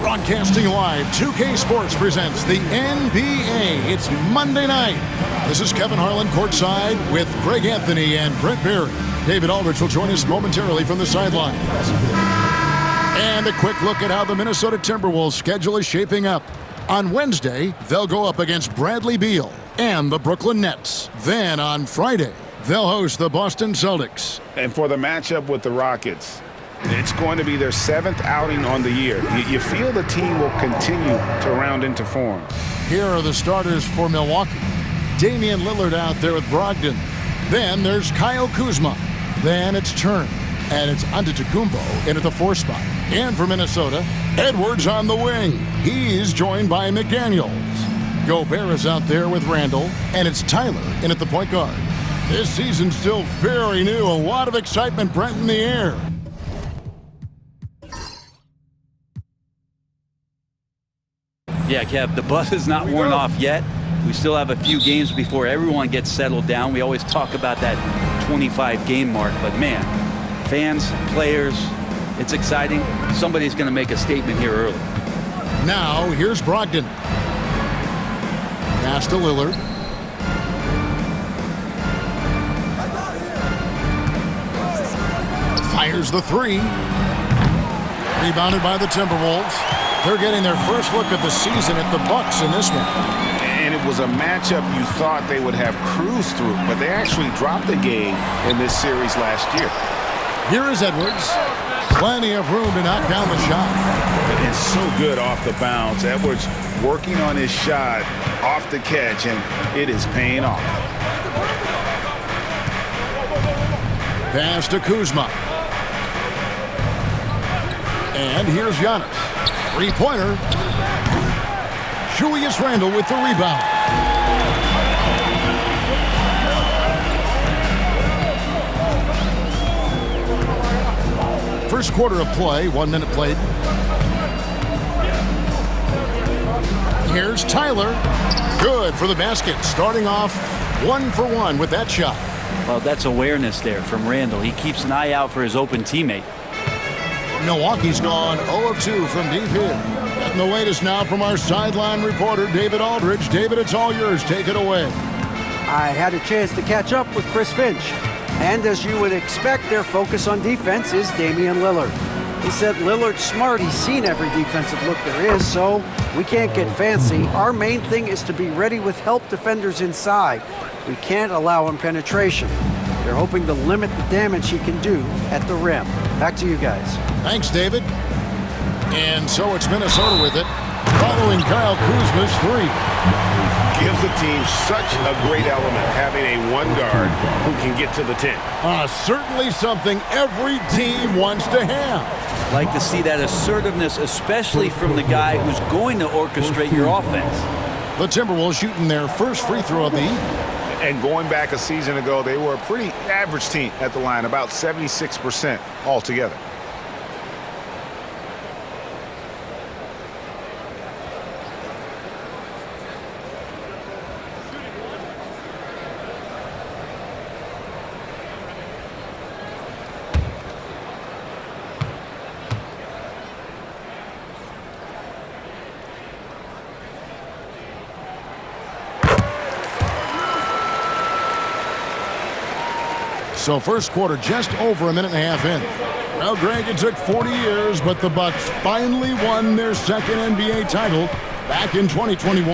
Broadcasting live, 2K Sports presents the NBA. It's Monday night. This is Kevin Harlan courtside with Greg Anthony and Brent Barry. David Aldridge will join us momentarily from the sidelines. And a quick look at how the Minnesota Timberwolves schedule is shaping up. On Wednesday, they'll go up against Bradley Beal and the Brooklyn Nets. Then on Friday, they'll host the Boston Celtics. And for the matchup with the Rockets, it's going to be their 7th outing on the year. You feel the team will continue to round into form. Here are the starters for Milwaukee. Damian Lillard out there with Brogdon. Then there's Kyle Kuzma. Then it's Turner. And it's Antetokounmpo in at the 4 spot. And for Minnesota, Edwards on the wing. He's joined by McDaniels. Gobert is out there with Randall. And it's Tyler in at the point guard. This season's still very new. A lot of excitement, Brent, in the air. Yeah, Kev, the buzz is not worn off yet. We still have a few games before everyone gets settled down. We always talk about that 25-game mark, but man, fans, players, it's exciting. Somebody's going to make a statement here early. Now, here's Brogdon. Pass to Lillard. Fires the 3. Rebounded by the Timberwolves. They're getting their first look at the season at the Bucks in this one. And it was a matchup you thought they would have cruised through, but they actually dropped the game in this series last year. Here is Edwards. Plenty of room to knock down the shot. It's so good off the bounce. Edwards working on his shot off the catch, and it is paying off. Pass to Kuzma. And here's Giannis. Three-pointer. Julius Randle with the rebound. First quarter of play, 1 minute played. Here's Tyler. Good for the basket. Starting off 1 for 1 with that shot. Well, that's awareness there from Randall. He keeps an eye out for his open teammate. Milwaukee's gone 0 of 2 from deep here. And the latest now from our sideline reporter, David Aldridge. David, it's all yours. Take it away. I had a chance to catch up with Chris Finch. And as you would expect, their focus on defense is Damian Lillard. He said Lillard's smart. He's seen every defensive look there is, so we can't get fancy. Our main thing is to be ready with help defenders inside. We can't allow him penetration. They're hoping to limit the damage he can do at the rim. Back to you guys. Thanks, David. And so it's Minnesota with it, following Kyle Kuzma's 3. Gives the team such a great element, having a one guard who can get to the 10. Certainly something every team wants to have. Like to see that assertiveness, especially from the guy who's going to orchestrate your offense. The Timberwolves shooting their first free throw of the evening. And going back a season ago, they were a pretty average team at the line, about 76% altogether. So first quarter just over a minute and a half in. Well, Greg, it took 40 years, but the Bucks finally won their second NBA title back in 2021.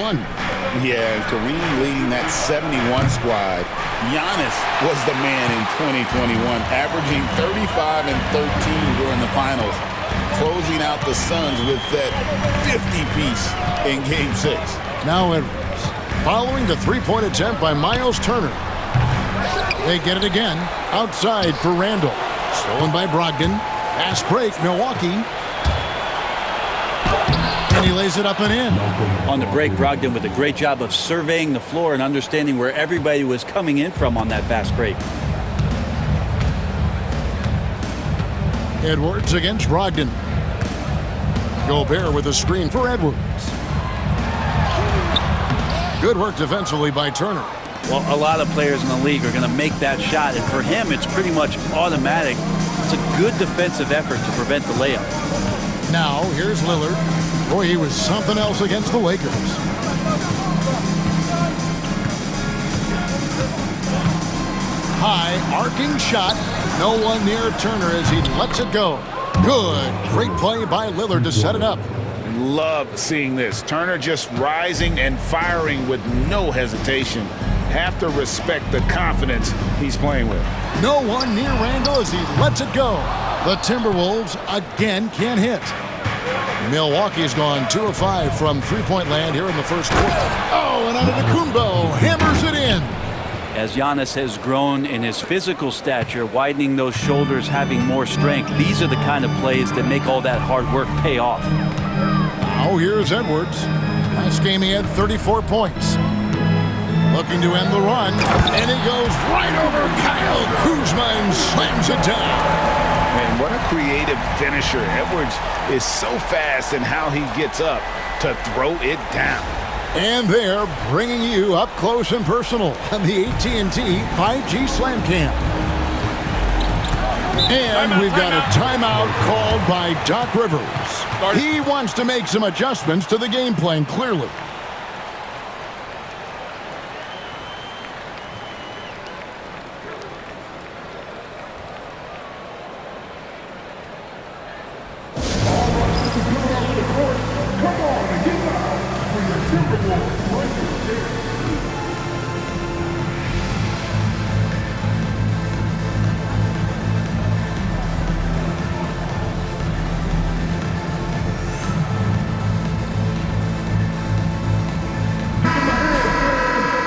Yeah, and Kareem leading that 71 squad. Giannis was the man in 2021, averaging 35 and 13 during the finals, closing out the Suns with that 50-piece in Game 6. Now Edwards, following the three-point attempt by Miles Turner. They get it again, outside for Randall. Stolen by Brogdon. Fast break, Milwaukee. And he lays it up and in. On the break, Brogdon with a great job of surveying the floor and understanding where everybody was coming in from on that fast break. Edwards against Brogdon. Gobert with a screen for Edwards. Good work defensively by Turner. Well, a lot of players in the league are going to make that shot, and for him, it's pretty much automatic. It's a good defensive effort to prevent the layup. Now, here's Lillard. Boy, he was something else against the Lakers. High, arcing shot. No one near Turner as he lets it go. Good. Great play by Lillard to set it up. Love seeing this. Turner just rising and firing with no hesitation. Have to respect the confidence he's playing with. No one near Randall as he lets it go. The Timberwolves again can't hit. Milwaukee's gone 2 of 5 from three-point land here in the first quarter. Oh, and Antetokounmpo hammers it in. As Giannis has grown in his physical stature, widening those shoulders, having more strength, these are the kind of plays that make all that hard work pay off. Now here's Edwards. Last game he had 34 points. Looking to end the run, and he goes right over Kyle Kuzma and slams it down. Man, what a creative finisher. Edwards is so fast in how he gets up to throw it down. And they're bringing you up close and personal on the AT&T 5G Slam Cam. And we've got a timeout called by Doc Rivers. He wants to make some adjustments to the game plan, clearly.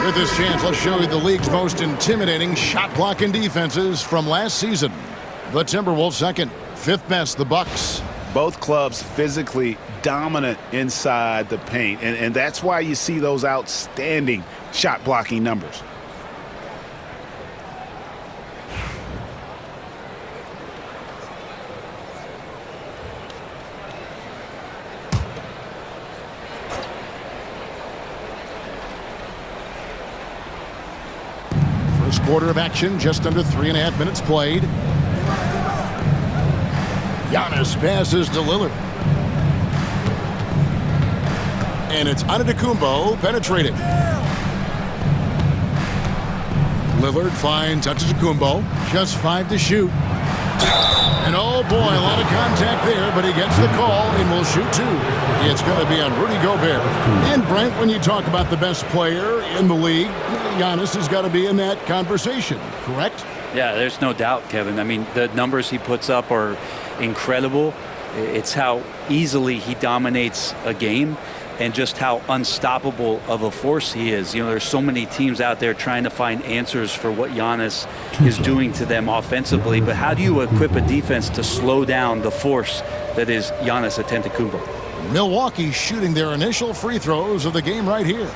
With this chance, let's show you the league's most intimidating shot blocking defenses from last season. The Timberwolves second, fifth best, the Bucks. Both clubs physically dominant inside the paint, and that's why you see those outstanding shot blocking numbers. First quarter of action, just under 3.5 minutes played. Giannis passes to Lillard. And it's Antetokounmpo penetrated. Lillard finds Antetokounmpo. Just 5 to shoot. And oh boy, a lot of contact there, but he gets the call and will shoot 2. It's going to be on Rudy Gobert. And Brent, when you talk about the best player in the league, Giannis has got to be in that conversation, correct? Yeah, there's no doubt, Kevin. I mean, the numbers he puts up are incredible. It's how easily he dominates a game and just how unstoppable of a force he is. You know, there's so many teams out there trying to find answers for what Giannis is doing to them offensively, but how do you equip a defense to slow down the force that is Giannis Antetokounmpo? Milwaukee shooting their initial free throws of the game right here.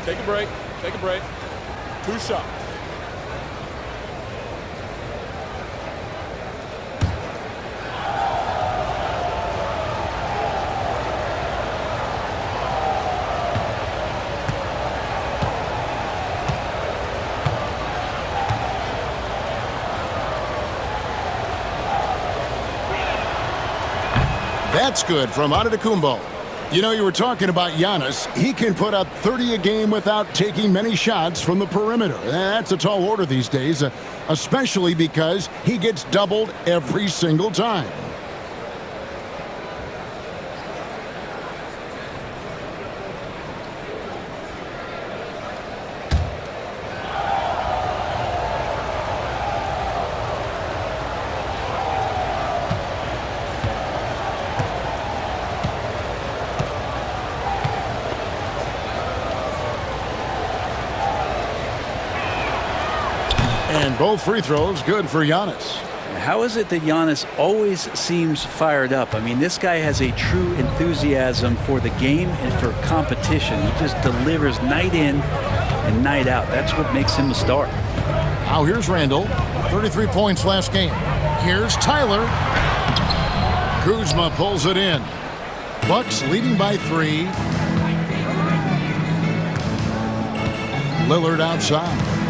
Take a break. Take a break. 2 shots. That's good from Antetokounmpo. You know, you were talking about Giannis. He can put up 30 a game without taking many shots from the perimeter. That's a tall order these days, especially because he gets doubled every single time. And both free throws good for Giannis. How is it that Giannis always seems fired up? I mean, this guy has a true enthusiasm for the game and for competition. He just delivers night in and night out. That's what makes him a star. Now here's Randall. 33 points last game. Here's Tyler. Kuzma pulls it in. Bucks leading by 3. Lillard outside.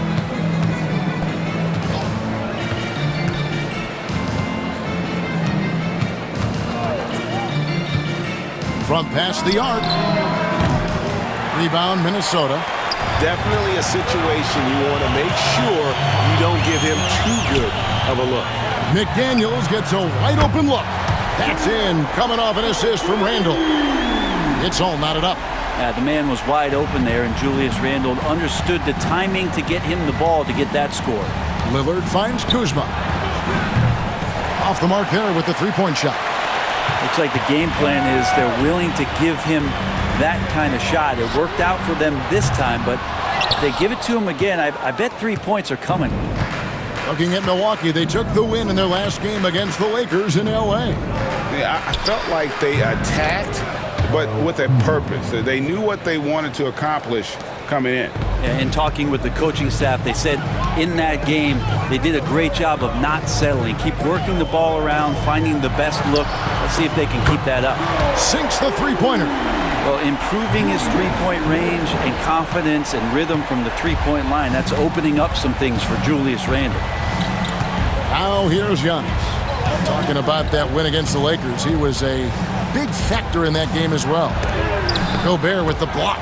from past the arc. Rebound, Minnesota. Definitely a situation you want to make sure you don't give him too good of a look. McDaniels gets a wide open look. That's in, coming off an assist from Randle. It's all knotted up. The man was wide open there, and Julius Randle understood the timing to get him the ball to get that score. Lillard finds Kuzma. Off the mark there with the three-point shot. Looks like the game plan is they're willing to give him that kind of shot. It worked out for them this time, but if they give it to him again, I bet 3 points are coming. Looking at Milwaukee, they took the win in their last game against the Lakers in L.A. Yeah, I felt like they attacked, but with a purpose. They knew what they wanted to accomplish coming in. And talking with the coaching staff, they said in that game they did a great job of not settling. Keep working the ball around, finding the best look. Let's see if they can keep that up. Sinks the three-pointer. Well, improving his three-point range and confidence and rhythm from the three-point line, that's opening up some things for Julius Randle. Now here's Giannis. Talking about that win against the Lakers, he was a big factor in that game as well. Gobert with the block.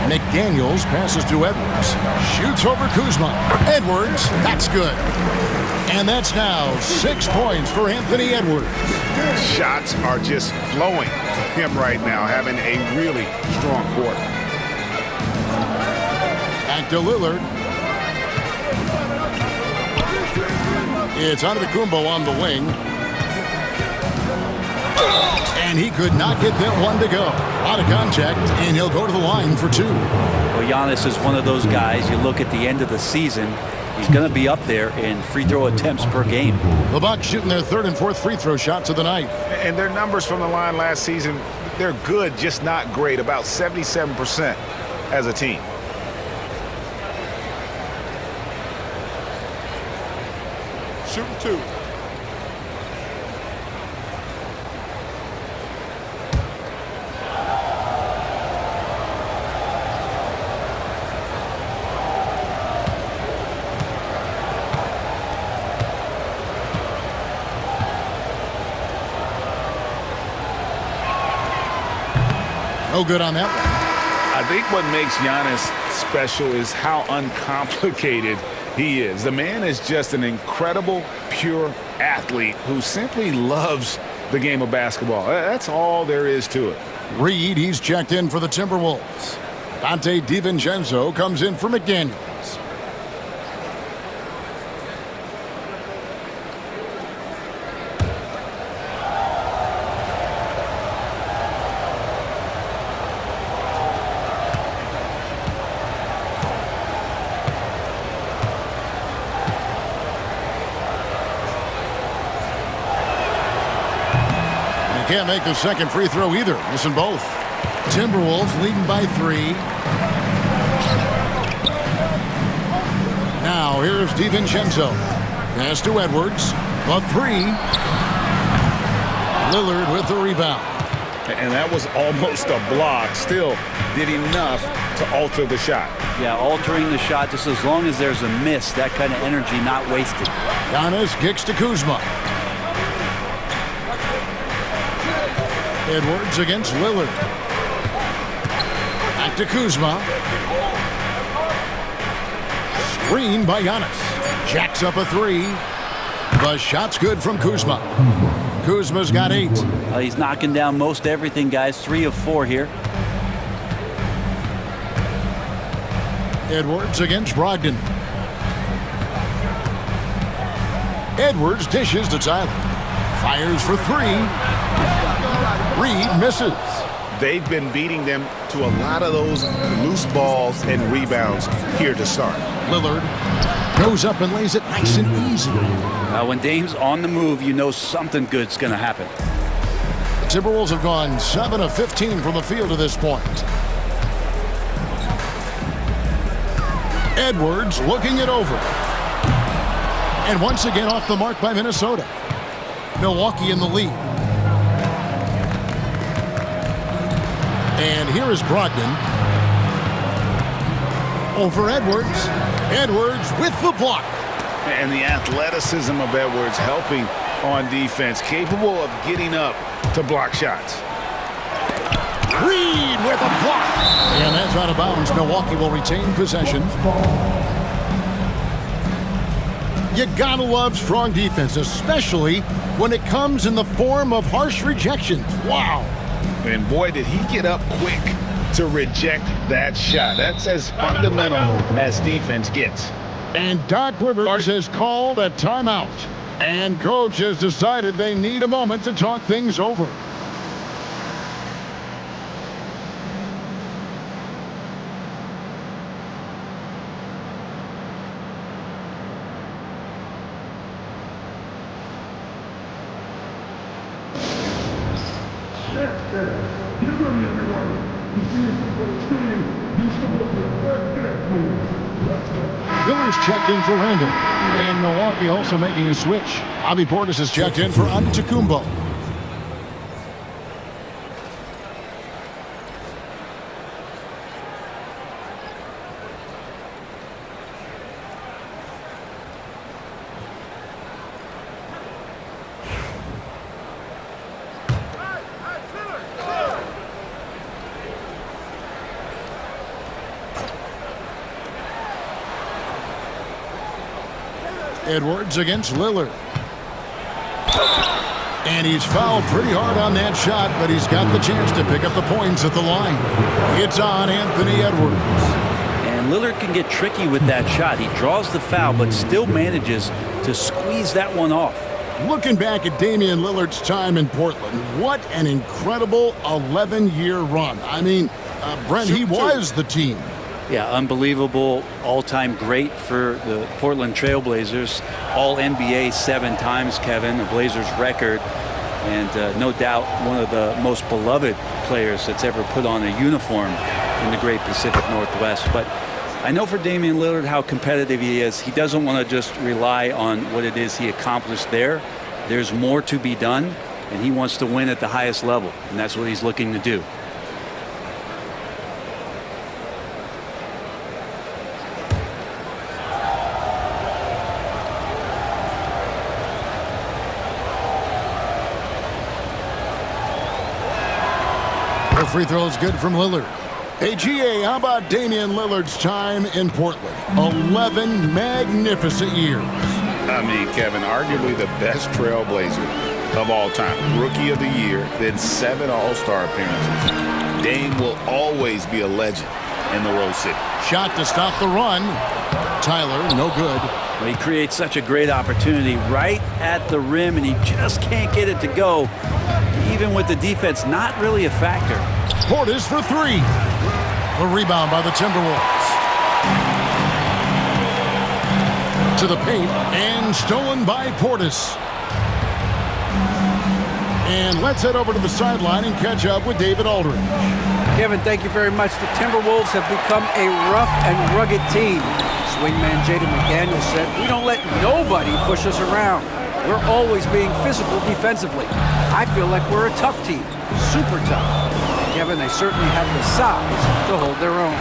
McDaniels passes to Edwards. Shoots over Kuzma. Edwards, that's good. And that's now 6 points for Anthony Edwards. Shots are just flowing for him right now, having a really strong quarter. Back to Lillard. It's Antetokounmpo on the wing. And he could not get that one to go. Out of contact, and he'll go to the line for 2. Well, Giannis is one of those guys, you look at the end of the season, he's going to be up there in free throw attempts per game. The Bucks shooting their 3rd and 4th free throw shots of the night. And their numbers from the line last season, they're good, just not great. About 77% as a team. Shooting 2. No good on that one. I think what makes Giannis special is how uncomplicated he is. The man is just an incredible, pure athlete who simply loves the game of basketball. That's all there is to it. Reed, he's checked in for the Timberwolves. Dante DiVincenzo comes in for McDaniels. Can't make the second free throw either. Missing both. Timberwolves leading by 3. Now here's DiVincenzo. Pass to Edwards. The 3. Lillard with the rebound. And that was almost a block. Still did enough to alter the shot. Yeah, altering the shot just as long as there's a miss. That kind of energy not wasted. Giannis kicks to Kuzma. Edwards against Lillard. Back to Kuzma. Screen by Giannis. Jacks up a 3. The shot's good from Kuzma. Kuzma's got 8. He's knocking down most everything, guys. 3 of 4 here. Edwards against Brogdon. Edwards dishes to Tyler. Fires for 3. Reed misses. They've been beating them to a lot of those loose balls and rebounds here to start. Lillard goes up and lays it nice and easy. When Dame's on the move, you know something good's going to happen. The Timberwolves have gone 7 of 15 from the field to this point. Edwards looking it over. And once again off the mark by Minnesota. Milwaukee in the lead. And here is Brogdon. Over Edwards. Edwards with the block. And the athleticism of Edwards helping on defense, capable of getting up to block shots. Reed with a block. And that's out of bounds. Milwaukee will retain possession. You gotta love strong defense, especially when it comes in the form of harsh rejections. Wow. And boy, did he get up quick to reject that shot. That's as fundamental as defense gets. And Doc Rivers has called a timeout. And coach has decided they need a moment to talk things over. Miller's checked in for Randall. And Milwaukee also making a switch. Bobby Portis has checked in for Antetokounmpo. Edwards against Lillard. And he's fouled pretty hard on that shot, but he's got the chance to pick up the points at the line. It's on Anthony Edwards. And Lillard can get tricky with that shot. He draws the foul, but still manages to squeeze that one off. Looking back at Damian Lillard's time in Portland, what an incredible 11-year run. I mean, Brent, he was the team. Yeah, unbelievable, all-time great for the Portland Trailblazers. All-NBA 7 times, Kevin, the Blazers record. And no doubt one of the most beloved players that's ever put on a uniform in the great Pacific Northwest. But I know for Damian Lillard how competitive he is. He doesn't want to just rely on what it is he accomplished there. There's more to be done, and he wants to win at the highest level, and that's what he's looking to do. The free throw is good from Lillard. Hey, GA, how about Damian Lillard's time in Portland? 11 magnificent years. I mean, Kevin, arguably the best Trailblazer of all time. Rookie of the Year, then 7 All-Star appearances. Dame will always be a legend in the Rose City. Shot to stop the run. Tyler, no good. Well, he creates such a great opportunity right at the rim, and he just can't get it to go. Even with the defense not really a factor. Portis for 3. The rebound by the Timberwolves. To the paint and stolen by Portis. And let's head over to the sideline and catch up with David Aldridge. Kevin, thank you very much. The Timberwolves have become a rough and rugged team. Swingman Jaden McDaniels said, "We don't let nobody push us around. We're always being physical defensively. I feel like we're a tough team, super tough." Kevin, they certainly have the size to hold their own.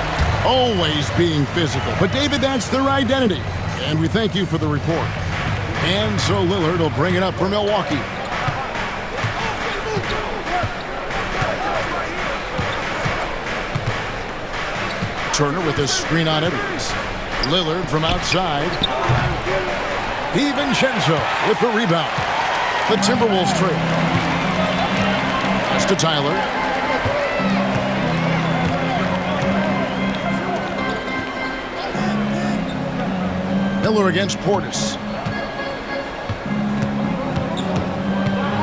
Always being physical. But, David, that's their identity. And we thank you for the report. And so Lillard will bring it up for Milwaukee. Turner with a screen on Edwards. Lillard from outside. DiVincenzo with the rebound. The Timberwolves trail. Pass to Tyler. Miller against Portis.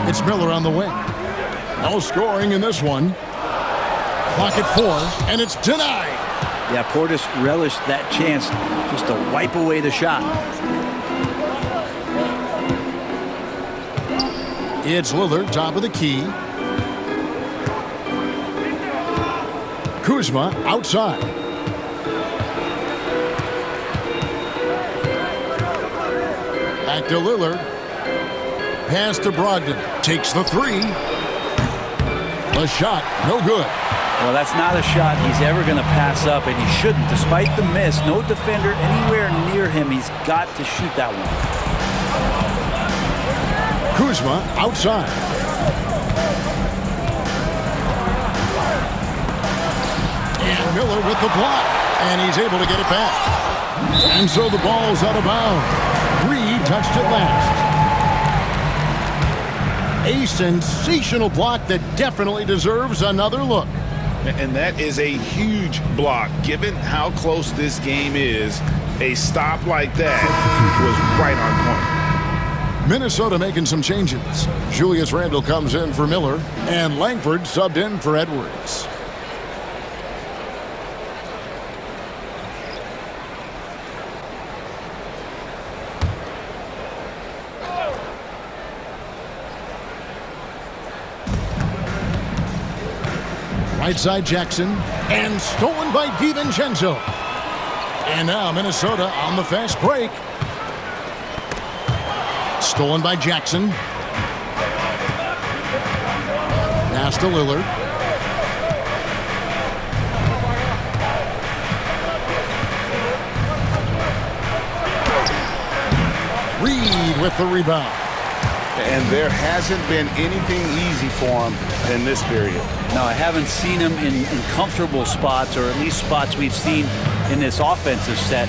It's Miller on the wing. No scoring in this one. Clock at 4, and it's denied. Yeah, Portis relished that chance just to wipe away the shot. It's Lillard, top of the key. Kuzma outside. Back to Lillard. Pass to Brogdon. Takes the 3. The shot, no good. Well, that's not a shot he's ever going to pass up, and he shouldn't. Despite the miss, no defender anywhere near him. He's got to shoot that one. Kuzma outside. And Miller with the block. And he's able to get it back. And so the ball's out of bounds. Reed touched it last. A sensational block that definitely deserves another look. And that is a huge block. Given how close this game is, a stop like that was right on point. Minnesota making some changes. Julius Randle comes in for Miller, and Langford subbed in for Edwards. Right side Jackson, and stolen by DiVincenzo. And now Minnesota on the fast break. Stolen by Jackson. Pass to Lillard. Reed with the rebound. And there hasn't been anything easy for him in this period. No, I haven't seen him in comfortable spots, or at least spots we've seen in this offensive set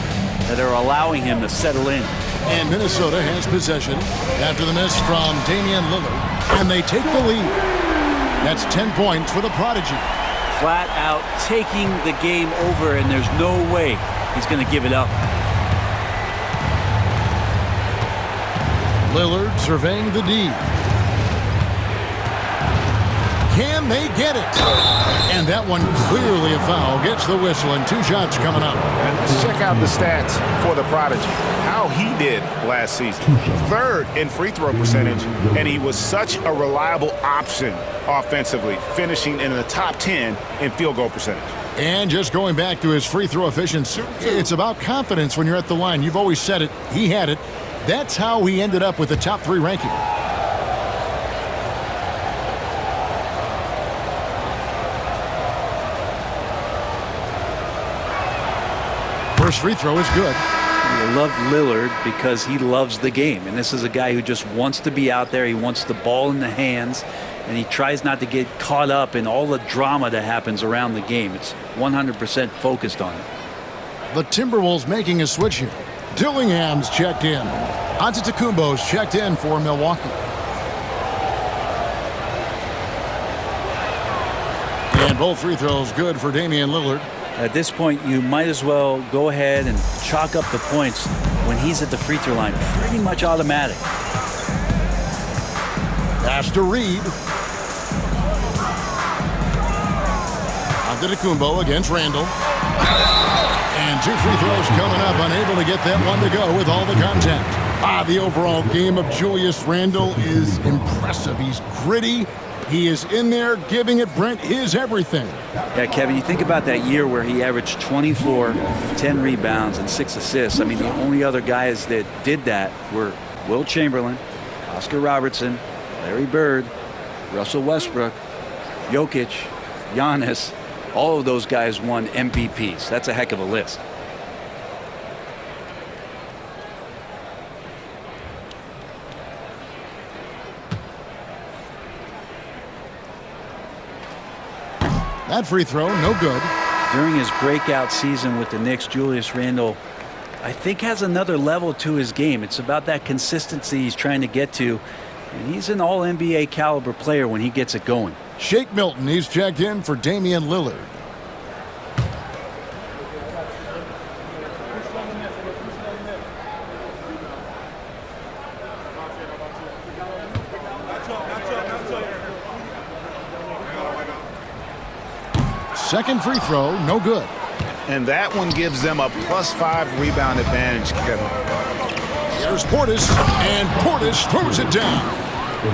that are allowing him to settle in. And Minnesota has possession after the miss from Damian Lillard, and they take the lead. That's 10 points for the Prodigy. Flat out taking the game over, and there's no way he's going to give it up. Lillard surveying the D. Can they get it? And that one clearly a foul. Gets the whistle, and 2 shots coming up. Let's check out the stats for the Prodigy. How he did last season. 3rd in free throw percentage, and he was such a reliable option offensively, finishing in the top 10 in field goal percentage. And just going back to his free throw efficiency, it's about confidence when you're at the line. You've always said it. He had it. That's how he ended up with the top 3 ranking. First free throw is good. You love Lillard because he loves the game. And this is a guy who just wants to be out there. He wants the ball in the hands. And he tries not to get caught up in all the drama that happens around the game. It's 100% focused on it. The Timberwolves making a switch here. Dillingham's checked in. Antetokounmpo's checked in for Milwaukee. And both free throws good for Damian Lillard. At this point, you might as well go ahead and chalk up the points when he's at the free throw line. Pretty much automatic. Pass to Reed. Antetokounmpo against Randle. And 2 free throws coming up. Unable to get that one to go with all the contact. The overall game of Julius Randle is impressive. He's gritty. He is in there giving it, Brent, his everything. Yeah, Kevin, you think about that year where he averaged 24, 10 rebounds, and 6 assists. I mean, the only other guys that did that were Will Chamberlain, Oscar Robertson, Larry Bird, Russell Westbrook, Jokic, Giannis. All of those guys won MVPs. That's a heck of a list. That free throw, no good. During his breakout season with the Knicks, Julius Randle, I think, has another level to his game. It's about that consistency he's trying to get to. And he's an all-NBA caliber player when he gets it going. Shake Milton, he's checked in for Damian Lillard. Second free throw, no good. And that one gives them a +5 rebound advantage, Kevin. Here's Portis, and Portis throws it down.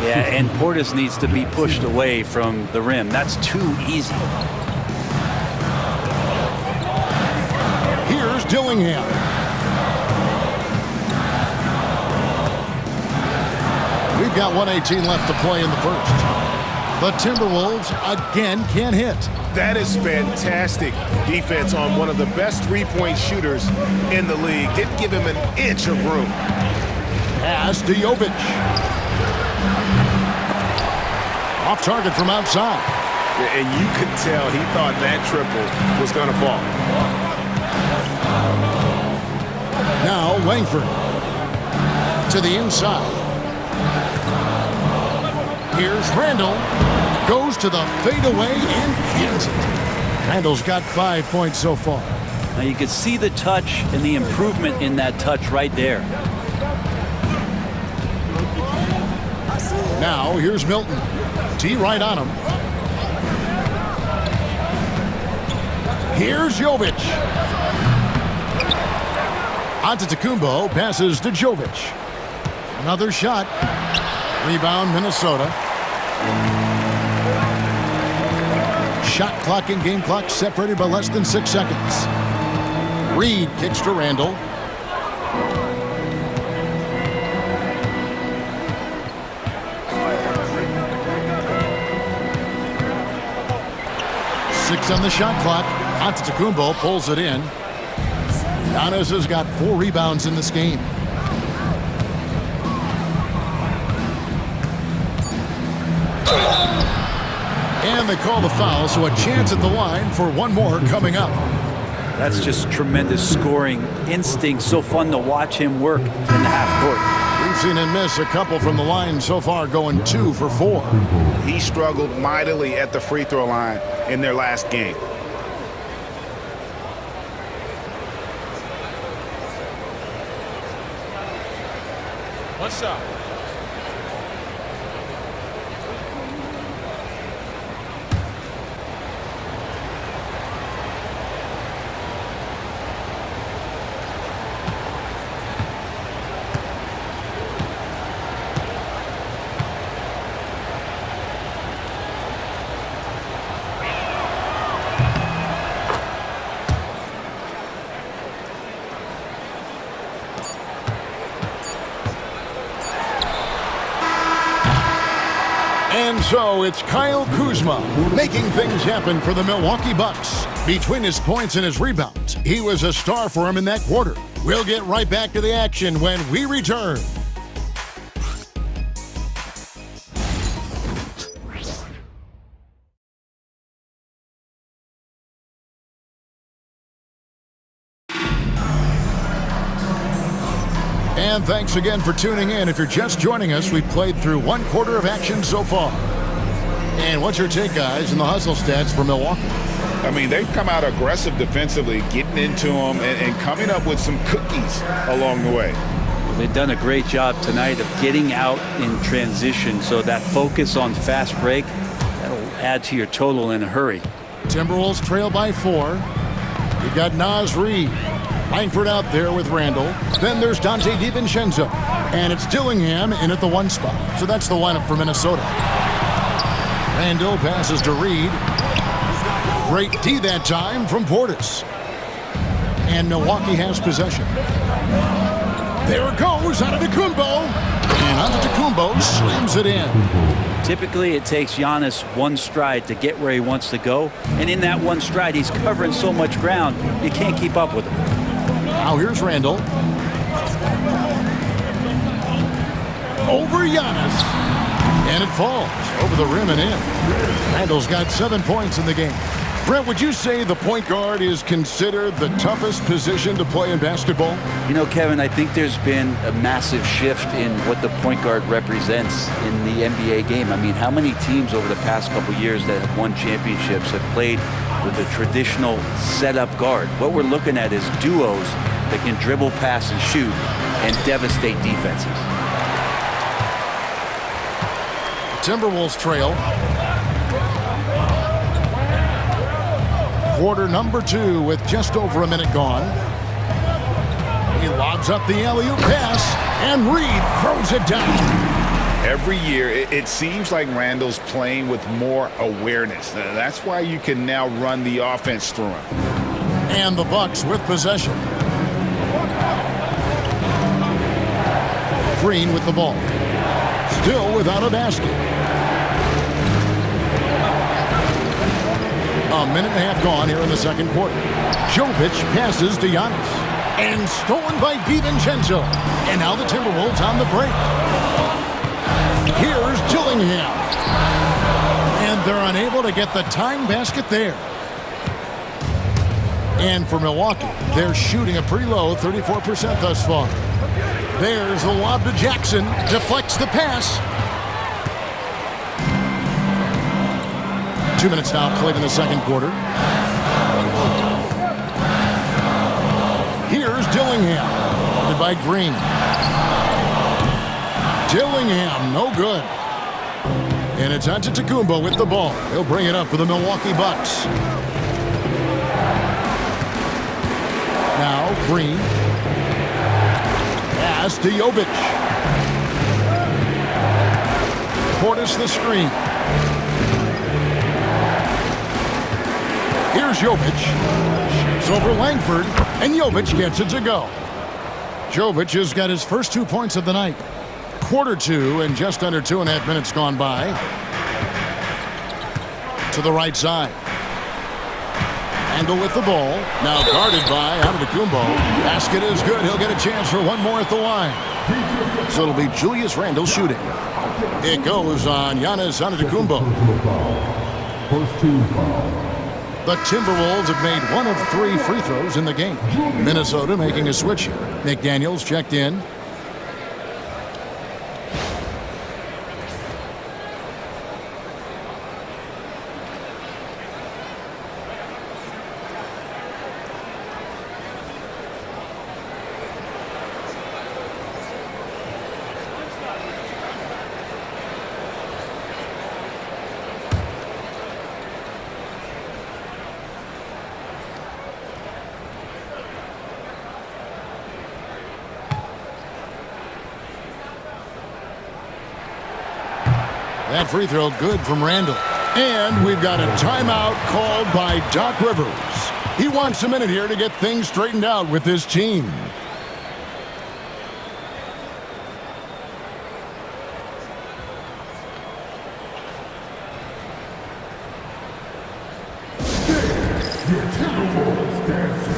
Yeah, and Portis needs to be pushed away from the rim. That's too easy. Here's Dillingham. We've got 1:18 left to play in the first. The Timberwolves again can't hit. That is fantastic defense on one of the best three-point shooters in the league. Didn't give him an inch of room. Pass to Jovic. Off target from outside. And you could tell he thought that triple was going to fall. Now Langford to the inside. Here's Randall. Goes to the fadeaway and hits it. Randall's got 5 points so far. Now you can see the touch and the improvement in that touch right there. Now here's Milton. T right on him. Here's Jovic. Antetokounmpo passes to Jovic. Another shot. Rebound Minnesota. Shot clock and game clock separated by less than 6 seconds. Reed kicks to Randall. Six on the shot clock. Antetokounmpo pulls it in. Giannis has got 4 rebounds in this game. And they call the foul, so a chance at the line for one more coming up. That's just tremendous scoring instinct. So fun to watch him work in the half court. We've seen him miss a couple from the line so far, going 2 for 4. He struggled mightily at the free throw line in their last game. One shot. And so it's Kyle Kuzma making things happen for the Milwaukee Bucks. Between his points and his rebounds, he was a star for him in that quarter. We'll get right back to the action when we return. And thanks again for tuning in. If you're just joining us, we've played through 1 quarter of action so far. And what's your take, guys, in the hustle stats for Milwaukee? I mean, they've come out aggressive defensively, getting into them and coming up with some cookies along the way. They've done a great job tonight of getting out in transition, so that focus on fast break, that'll add to your total in a hurry. Timberwolves trail by 4. You've got Naz Reid. Langford out there with Randall. Then there's Dante DiVincenzo. And it's Dillingham in at the 1 spot. So that's the lineup for Minnesota. Randall passes to Reid. Great D that time from Portis. And Milwaukee has possession. There it goes, Antetokounmpo. And Antetokounmpo slams it in. Typically, it takes Giannis 1 stride to get where he wants to go. And in that 1 stride, he's covering so much ground, you can't keep up with him. Now here's Randall. Over Giannis. And it falls over the rim and in. Randall's got 7 points in the game. Brent, would you say the point guard is considered the toughest position to play in basketball? You know, Kevin, I think there's been a massive shift in what the point guard represents in the NBA game. I mean, how many teams over the past couple years that have won championships have played with a traditional setup guard? What we're looking at is duos that can dribble, pass, and shoot and devastate defenses. Timberwolves trail. Quarter number 2 with just over a minute gone. He lobs up the alley-oop pass, and Reid throws it down. Every year, it seems like Randall's playing with more awareness. That's why you can now run the offense through him. And the Bucks with possession. Green with the ball. Still without a basket. A minute and a half gone here in the second quarter. Jovic passes to Giannis. And stolen by DiVincenzo. And now the Timberwolves on the break. Here's Dillingham. And they're unable to get the tying basket there. And for Milwaukee, they're shooting a pretty low 34% thus far. There's the lob to Jackson. Deflects the pass. 2 minutes now played in the second quarter. Here's Dillingham. Guarded by Green. Dillingham, no good. And it's Antetokounmpo with the ball. He'll bring it up for the Milwaukee Bucks. Now Green. Pass to Jovic. Portis the screen. Here's Jovic. Shoots over Langford. And Jovic gets it to go. Jovic has got his first 2 points of the night. Quarter two and just under 2.5 minutes gone by. To the right side. Randle with the ball. Now guarded by Antetokounmpo. Basket is good. He'll get a chance for one more at the line. So it'll be Julius Randle shooting. It goes on Giannis Antetokounmpo. First team foul. The Timberwolves have made 1 of 3 free throws in the game. Minnesota making a switch here. McDaniels checked in. That free throw good from Randle. And we've got a timeout called by Doc Rivers. He wants a minute here to get things straightened out with his team. Your Timberwolves dancer.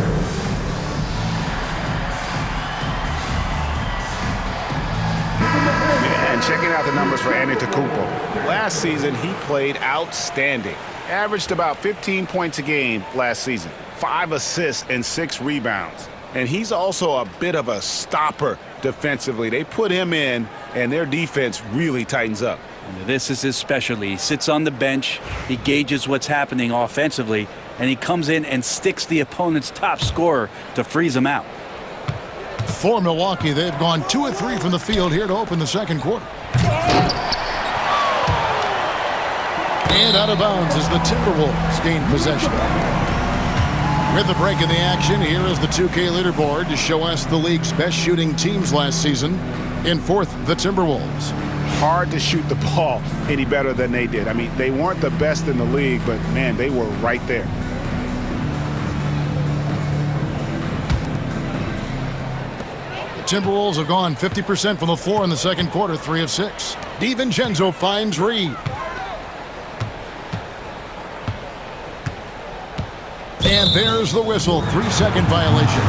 And checking out the numbers for Antetokounmpo. Last season, he played outstanding. Averaged about 15 points a game last season. 5 assists and 6 rebounds. And he's also a bit of a stopper defensively. They put him in, and their defense really tightens up. This is his specialty. He sits on the bench, he gauges what's happening offensively, and he comes in and sticks the opponent's top scorer to freeze him out. For Milwaukee, they've gone 2 of 3 from the field here to open the second quarter. And out of bounds as the Timberwolves gain possession. With the break in the action, here is the 2K leaderboard to show us the league's best shooting teams last season. In fourth, the Timberwolves. Hard to shoot the ball any better than they did. I mean, they weren't the best in the league, but, man, they were right there. The Timberwolves have gone 50% from the floor in the second quarter, 3 of 6. DiVincenzo finds Reed. And there's the whistle, 3-second violation.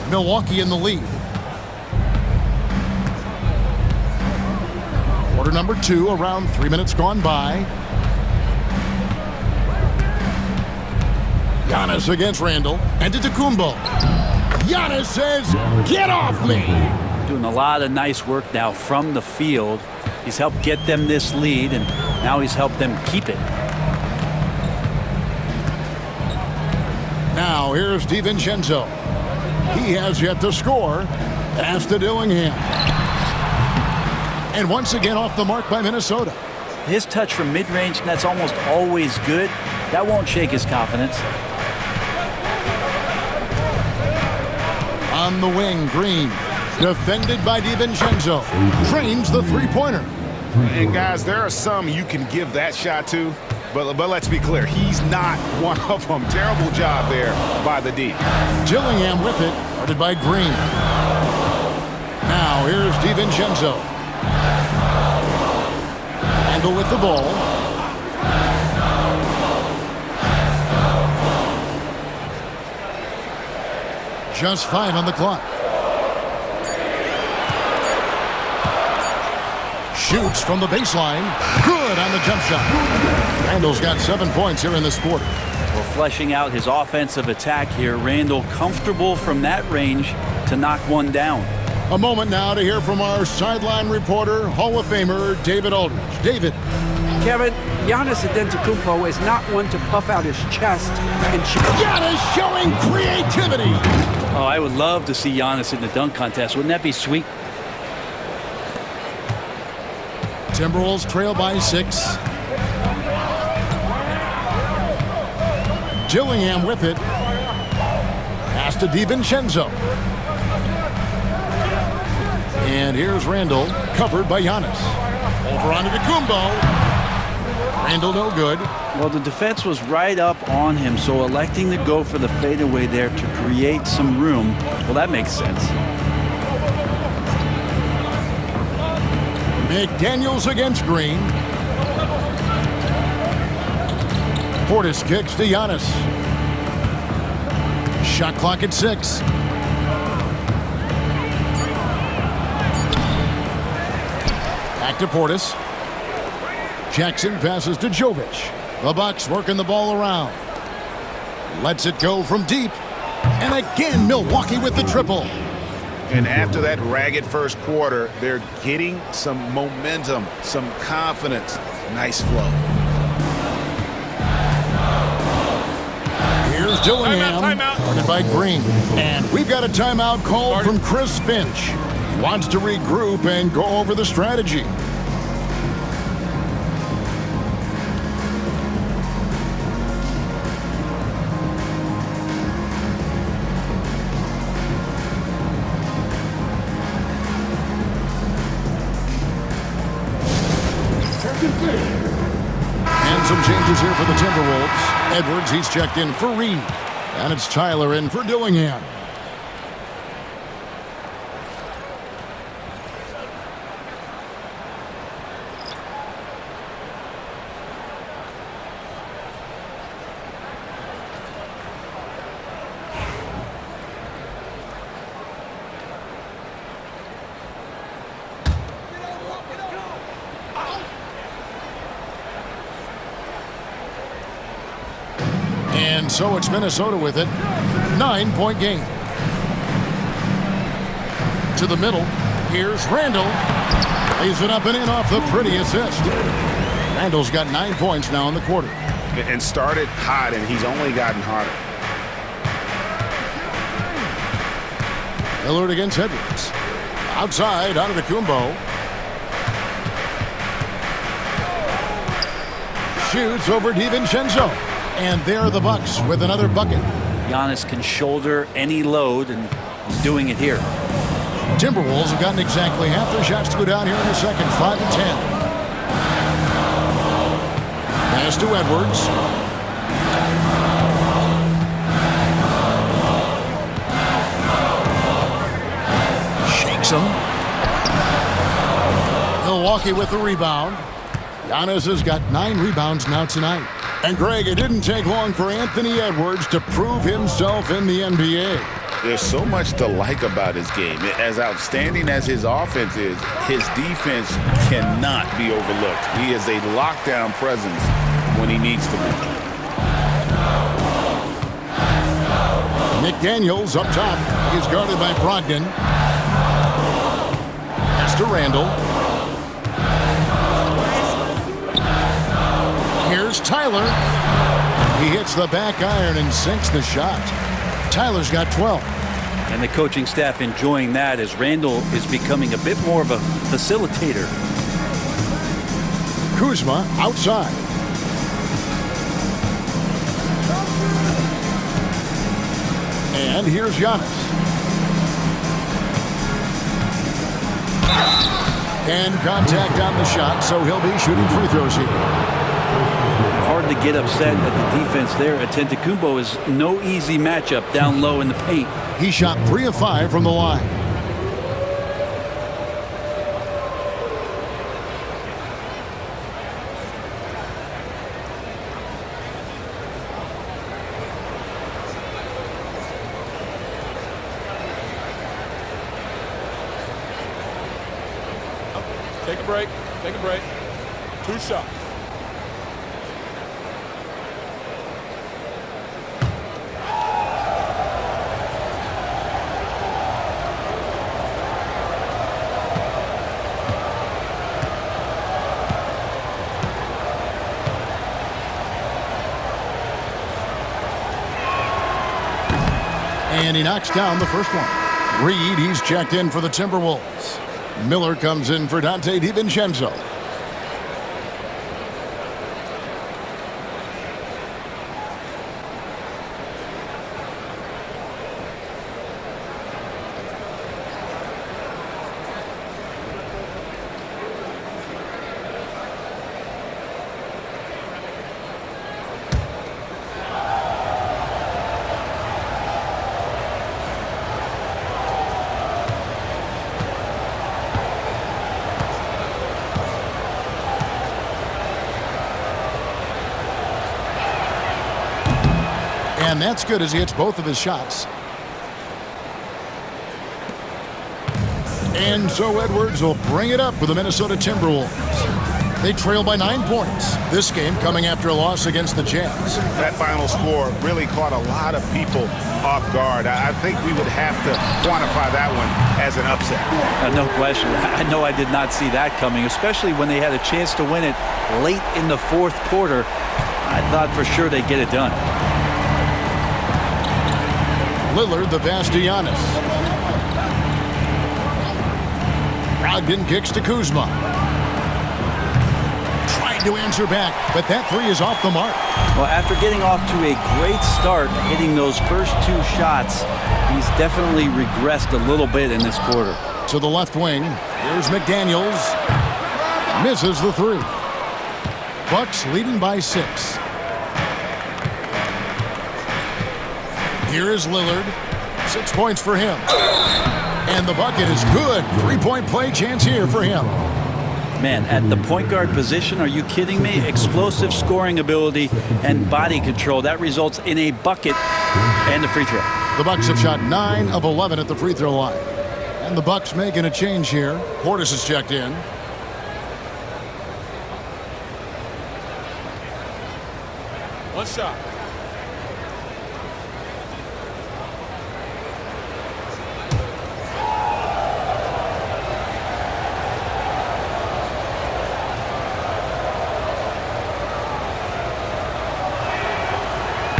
Milwaukee in the lead. Quarter number 2, around 3 minutes gone by. Giannis against Randle. Antetokounmpo. Giannis says, "Get off me!" Doing a lot of nice work now from the field. He's helped get them this lead, and now he's helped them keep it. Now here's DiVincenzo. He has yet to score. Pass to Dillingham. And once again off the mark by Minnesota. His touch from mid-range, that's almost always good. That won't shake his confidence. On the wing, Green. Defended by DiVincenzo. Trains the three-pointer. And, guys, there are some you can give that shot to, but let's be clear. He's not one of them. Terrible job there by the D. Dillingham with it. Guarded by Green. Now here's DiVincenzo. Randle with the ball. Just 5 on the clock. Shoots from the baseline. Good on the jump shot. Randall's got 7 points here in this quarter. Well, fleshing out his offensive attack here. Randall comfortable from that range to knock one down. A moment now to hear from our sideline reporter, Hall of Famer David Aldridge. David. Kevin, Giannis Antetokounmpo is not one to puff out his chest and Giannis showing creativity. Oh, I would love to see Giannis in the dunk contest. Wouldn't that be sweet? Timberwolves trail by 6. Dillingham with it. Pass to DiVincenzo. And here's Randall, covered by Giannis. Over onto Antetokounmpo. Randall no good. Well, the defense was right up on him, so electing to go for the fadeaway there to create some room, well, that makes sense. McDaniels against Green. Portis kicks to Giannis. Shot clock at 6. Back to Portis. Jackson passes to Jovic. The Bucks working the ball around. Lets it go from deep. And again, Milwaukee with the triple. And after that ragged first quarter, they're getting some momentum, some confidence. Nice flow. Here's Dillingham. Timeout. Guarded by Green. And we've got a timeout called from Chris Finch. He wants to regroup and go over the strategy. And some changes here for the Timberwolves. Edwards, he's checked in for Reed. And it's Tyler in for Dillingham. And so it's Minnesota with it. 9-point game. To the middle. Here's Randall. Lays it up and in off the pretty assist. Randall's got 9 points now in the quarter. And started hot, and he's only gotten hotter. Lillard against Edwards. Outside, Antetokounmpo. Shoots over DiVincenzo. And there are the Bucks with another bucket. Giannis can shoulder any load, and he's doing it here. Timberwolves have gotten exactly half their shots to go down here in the second, 5 and 10. Pass to Edwards. Shakes him. Milwaukee with the rebound. Giannis has got 9 rebounds now tonight. And Greg, it didn't take long for Anthony Edwards to prove himself in the NBA. There's so much to like about his game. As outstanding as his offense is, his defense cannot be overlooked. He is a lockdown presence when he needs to be. McDaniels up top. He's guarded by Brogdon. Pass to Randall. Here's Tyler. He hits the back iron and sinks the shot. Tyler's got 12. And the coaching staff enjoying that as Randall is becoming a bit more of a facilitator. Kuzma outside. And here's Giannis. And contact on the shot, so he'll be shooting free throws here. Hard to get upset at the defense there. Antetokounmpo is no easy matchup down low in the paint. He shot 3 of 5 from the line. Take a break. Take a break. 2 shots. And he knocks down the first one. Reed, he's checked in for the Timberwolves. Miller comes in for Dante DiVincenzo. And that's good as he hits both of his shots. And so Edwards will bring it up for the Minnesota Timberwolves. They trail by 9 points. This game coming after a loss against the Jazz. That final score really caught a lot of people off guard. I think we would have to quantify that one as an upset. No question. I know I did not see that coming, especially when they had a chance to win it late in the fourth quarter. I thought for sure they'd get it done. Lillard, the pass to Giannis. Brogdon kicks to Kuzma. Tried to answer back, but that three is off the mark. Well, after getting off to a great start, hitting those first 2 shots, he's definitely regressed a little bit in this quarter. To the left wing, here's McDaniels. Misses the three. Bucks leading by 6. Here is Lillard. 6 points for him. And the bucket is good. 3-point play chance here for him. Man, at the point guard position, are you kidding me? Explosive scoring ability and body control. That results in a bucket and a free throw. The Bucks have shot 9 of 11 at the free throw line. And the Bucks making a change here. Portis is checked in. One shot.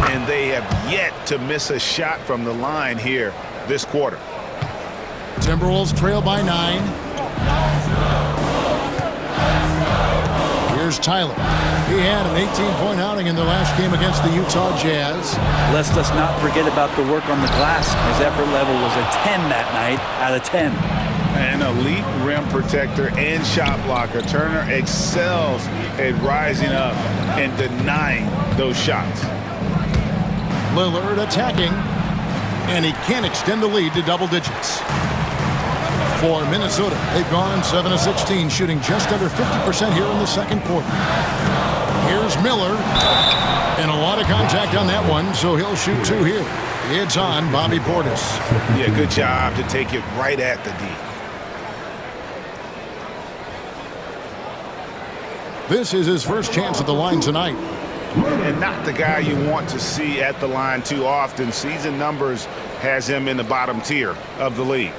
And they have yet to miss a shot from the line here this quarter. Timberwolves trail by 9. Here's Tyler. He had an 18-point outing in the last game against the Utah Jazz. Let's not forget about the work on the glass. His effort level was a 10 that night out of 10. An elite rim protector and shot blocker. Turner excels at rising up and denying those shots. Lillard attacking, and he can't extend the lead to double digits. For Minnesota, they've gone 7 of 16, shooting just under 50% here in the second quarter. Here's Miller, and a lot of contact on that one, so he'll shoot 2 here. It's on Bobby Portis. Yeah, good job to take it right at the D. This is his first chance at the line tonight. And not the guy you want to see at the line too often. Season numbers has him in the bottom tier of the league.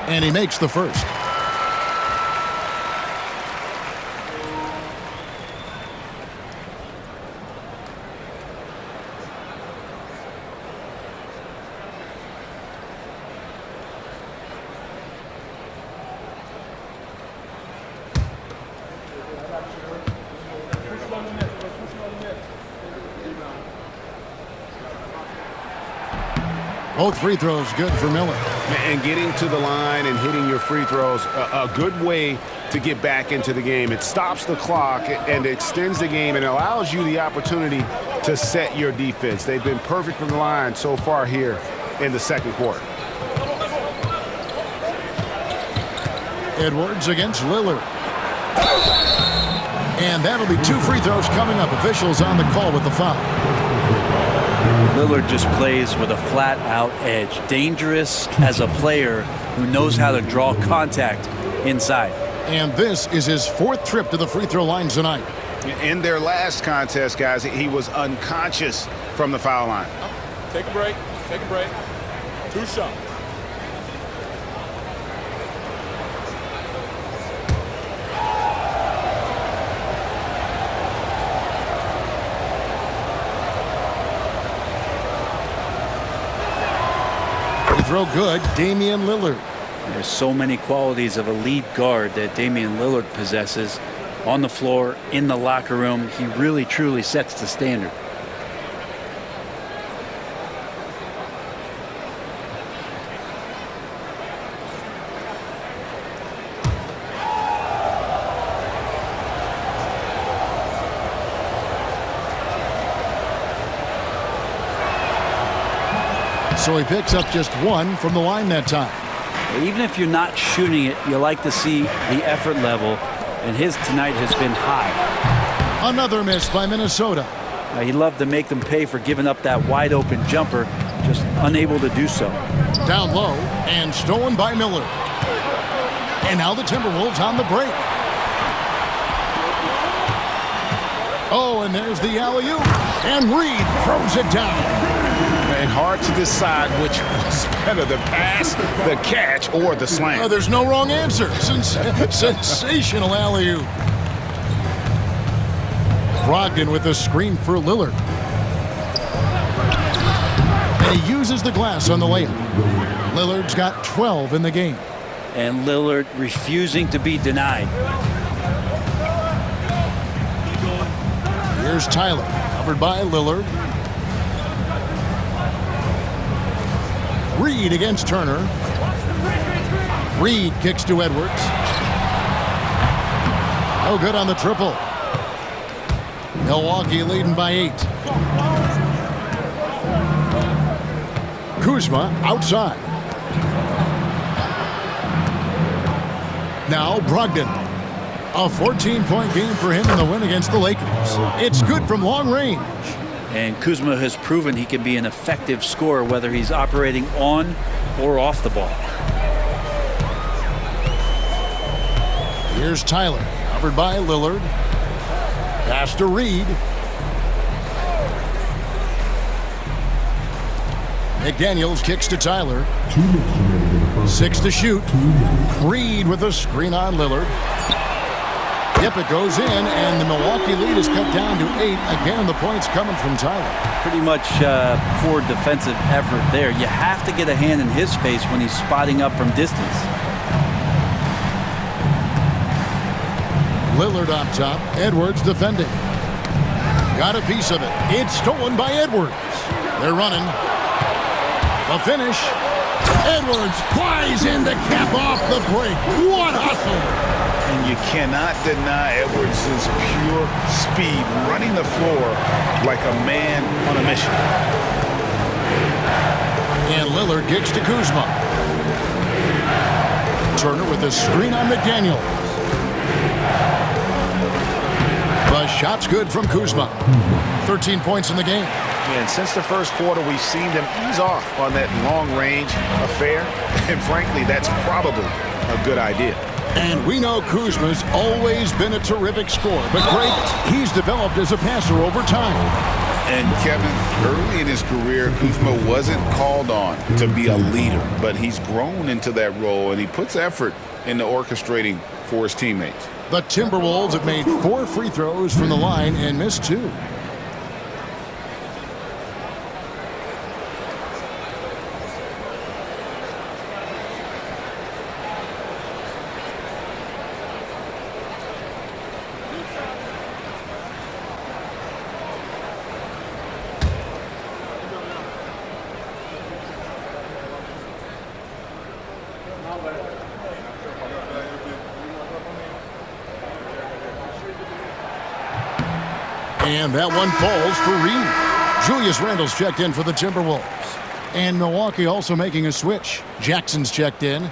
And he makes the first. Both free throws good for Miller. And getting to the line and hitting your free throws, a good way to get back into the game. It stops the clock and extends the game and allows you the opportunity to set your defense. They've been perfect from the line so far here in the second quarter. Edwards against Lillard. And that'll be 2 free throws coming up. Officials on the call with the foul. Lillard just plays with a flat-out edge. Dangerous as a player who knows how to draw contact inside. And this is his 4th trip to the free throw line tonight. In their last contest, guys, he was unconscious from the foul line. Take a break. Take a break. 2 shots. Throw good, Damian Lillard. There's so many qualities of a lead guard that Damian Lillard possesses on the floor, in the locker room. He really, truly sets the standard. So he picks up just 1 from the line that time. Even if you're not shooting it, you like to see the effort level, and his tonight has been high. Another miss by Minnesota. He'd love to make them pay for giving up that wide open jumper, just unable to do so. Down low and stolen by Miller. And now the Timberwolves on the break. Oh, and there's the alley-oop. And Reed throws it down. And hard to decide which was better, the pass, the catch, or the slam. There's no wrong answer. Sensational alley-oop. Brogdon with a screen for Lillard. And he uses the glass on the layup. Lillard's got 12 in the game. And Lillard refusing to be denied. Here's Tyler, covered by Lillard. Reed against Turner. Reed kicks to Edwards. No good on the triple. Milwaukee leading by 8. Kuzma outside. Now Brogdon. A 14-point game for him in the win against the Lakers. It's good from long range. And Kuzma has proven he can be an effective scorer whether he's operating on or off the ball. Here's Tyler, covered by Lillard. Pass to Reed. McDaniels kicks to Tyler. 6 to shoot. Reed with a screen on Lillard. Yep, it goes in, and the Milwaukee lead is cut down to 8. Again, the points coming from Tyler. Pretty much poor defensive effort there. You have to get a hand in his face when he's spotting up from distance. Lillard up top. Edwards defending. Got a piece of it. It's stolen by Edwards. They're running. The finish. Edwards flies in to cap off the break. What hustle! And you cannot deny Edwards' pure speed, running the floor like a man on a mission. And Lillard kicks to Kuzma. Turner with a screen on McDaniels. The shot's good from Kuzma. 13 points in the game. And since the first quarter, we've seen them ease off on that long-range affair. And frankly, that's probably a good idea. And we know Kuzma's always been a terrific scorer. But Greg, he's developed as a passer over time. And Kevin, early in his career, Kuzma wasn't called on to be a leader. But he's grown into that role, and he puts effort into orchestrating for his teammates. The Timberwolves have made 4 free throws from the line and missed 2. And that one falls for Reed. Julius Randle's checked in for the Timberwolves. And Milwaukee also making a switch. Jackson's checked in.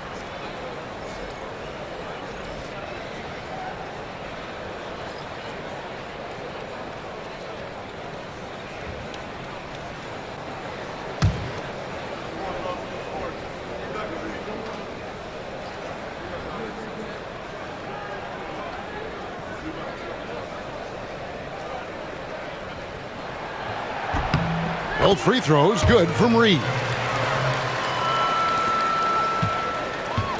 Both free throws good from Reed.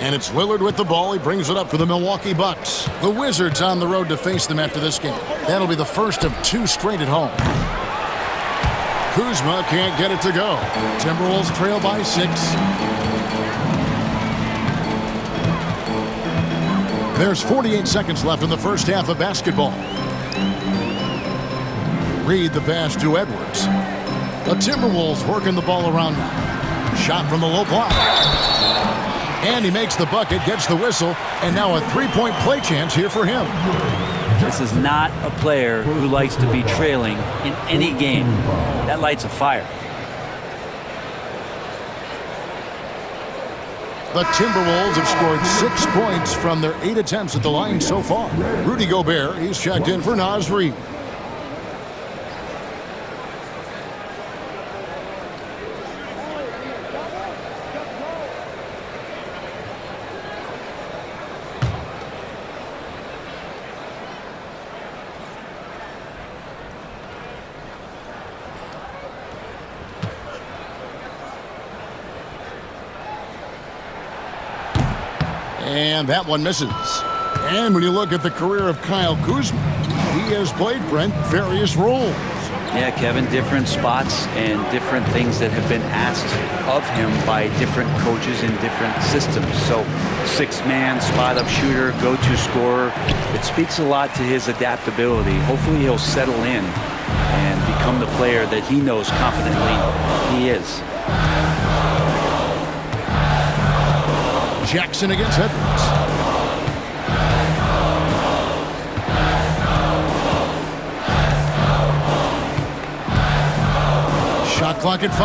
And it's Lillard with the ball. He brings it up for the Milwaukee Bucks. The Wizards on the road to face them after this game. That'll be the first of 2 straight at home. Kuzma can't get it to go. Timberwolves trail by 6. There's 48 seconds left in the first half of basketball. Reed the pass to Edwards. The Timberwolves working the ball around now. Shot from the low block. And he makes the bucket, gets the whistle, and now a 3-point play chance here for him. This is not a player who likes to be trailing in any game. That lights a fire. The Timberwolves have scored 6 points from their 8 attempts at the line so far. Rudy Gobert, he's checked in for Naz Reid. And that one misses. And when you look at the career of Kyle Kuzma, he has played, Brent, various roles. Yeah, Kevin, different spots and different things that have been asked of him by different coaches in different systems. So 6-man, spot-up shooter, go-to scorer. It speaks a lot to his adaptability. Hopefully he'll settle in and become the player that he knows confidently he is. Jackson against Edwards. Shot clock at 5.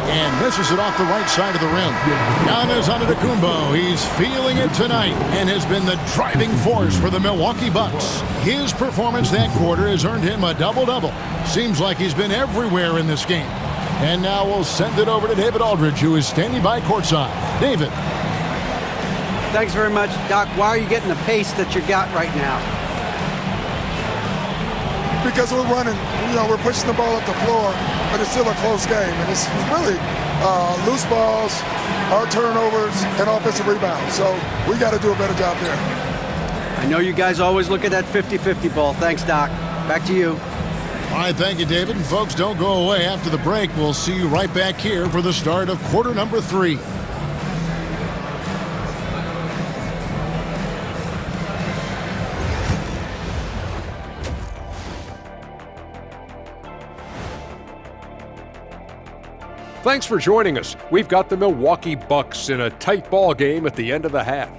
And misses it off the right side of the rim. Giannis Antetokounmpo. He's feeling it tonight and has been the driving force for the Milwaukee Bucks. His performance that quarter has earned him a double-double. Seems like he's been everywhere in this game. And now we'll send it over to David Aldridge, who is standing by courtside. David. Thanks very much, Doc. Why are you getting the pace that you got right now? Because we're running, we're pushing the ball up the floor, but it's still a close game. And it's really loose balls, our turnovers, and offensive rebounds. So we got to do a better job there. I know you guys always look at that 50-50 ball. Thanks, Doc. Back to you. All right, thank you, David. And folks, don't go away. After the break, we'll see you right back here for the start of quarter number 3. Thanks for joining us. We've got the Milwaukee Bucks in a tight ball game at the end of the half.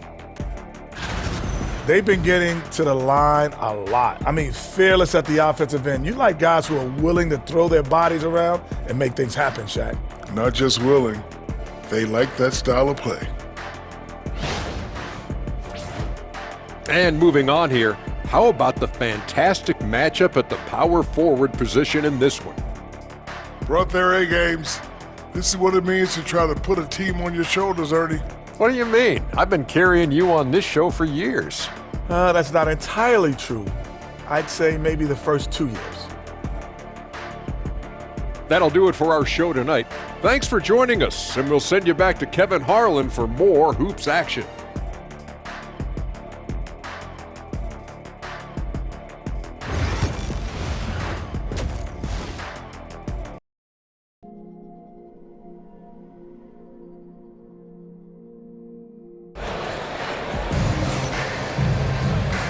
They've been getting to the line a lot. I mean, fearless at the offensive end. You like guys who are willing to throw their bodies around and make things happen, Shaq. Not just willing, they like that style of play. And moving on here, how about the fantastic matchup at the power forward position in this one? Brought their A games. This is what it means to try to put a team on your shoulders, Ernie. What do you mean? I've been carrying you on this show for years. That's not entirely true. I'd say maybe the first 2 years. That'll do it for our show tonight. Thanks for joining us, and we'll send you back to Kevin Harlan for more hoops action.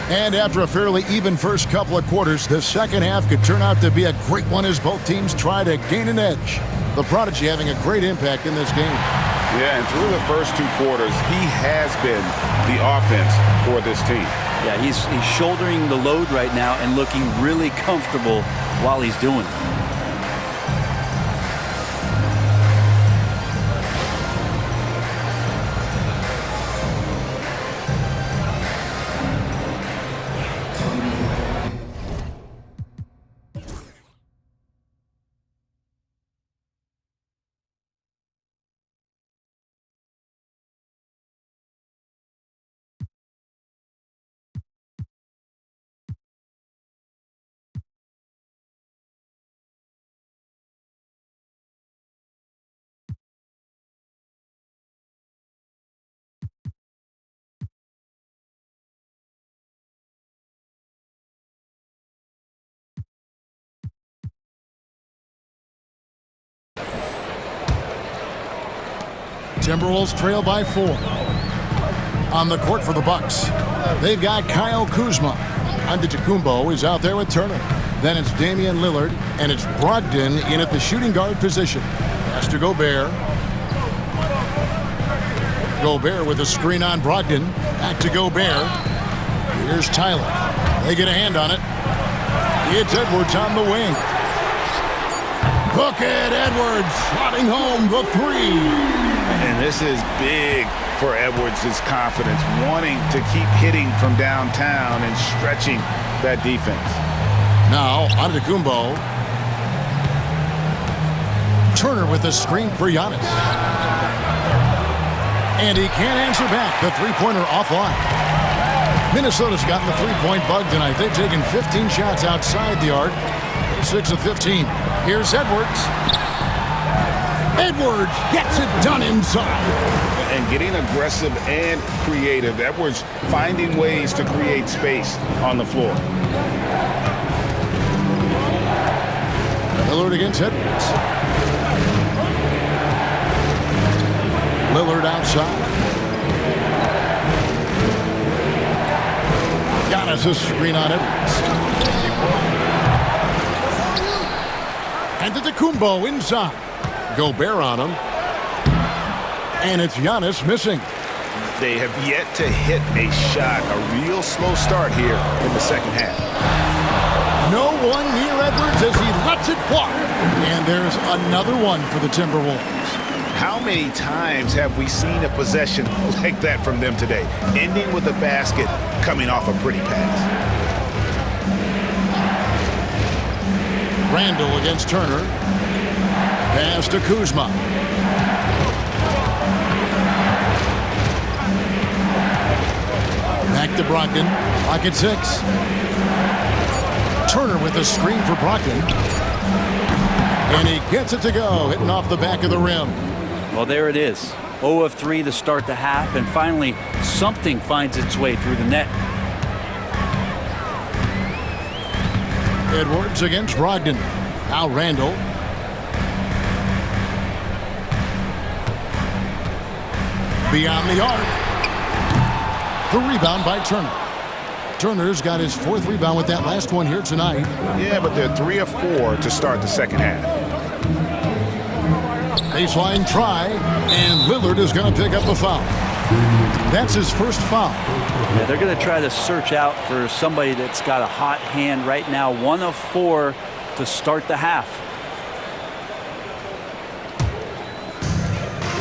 And after a fairly even first couple of quarters, the second half could turn out to be a great one as both teams try to gain an edge. The Prodigy having a great impact in this game. Yeah, and through the first 2 quarters, he has been the offense for this team. Yeah, he's shouldering the load right now and looking really comfortable while he's doing it. Timberwolves trail by 4. On the court for the Bucks, they've got Kyle Kuzma. Antetokounmpo is out there with Turner. Then it's Damian Lillard, and it's Brogdon in at the shooting guard position. Pass to Gobert. Gobert with a screen on Brogdon. Back to Gobert. Here's Tyler. They get a hand on it. It's Edwards on the wing. Look at Edwards slotting home the 3. And this is big for Edwards' confidence, wanting to keep hitting from downtown and stretching that defense. Now, Antetokounmpo. Turner with a screen for Giannis. And he can't answer back. The three-pointer offline. Minnesota's gotten the three-point bug tonight. They've taken 15 shots outside the arc. 6 of 15. Here's Edwards. Edwards gets it done inside. And getting aggressive and creative. Edwards finding ways to create space on the floor. Lillard against Edwards. Lillard outside. Giannis a screen on Edwards. Antetokounmpo inside. Gobert on him. And it's Giannis missing. They have yet to hit a shot. A real slow start here in the second half. No one near Edwards as he lets it fly. And there's another one for the Timberwolves. How many times have we seen a possession like that from them today, ending with a basket coming off a pretty pass? Randall against Turner. Pass to Kuzma. Back to Brogdon. Pocket 6. Turner with a screen for Brogdon. And he gets it to go, hitting off the back of the rim. Well, there it is. 0 of 3 to start the half, and finally something finds its way through the net. Edwards against Brogdon. Now Randall. Beyond the arc. The rebound by Turner. Turner's got his 4th rebound with that last one here tonight. Yeah, but they're 3 of 4 to start the second half. Baseline try, and Lillard is going to pick up a foul. That's his first foul. Yeah, they're going to try to search out for somebody that's got a hot hand right now. 1 of 4 to start the half.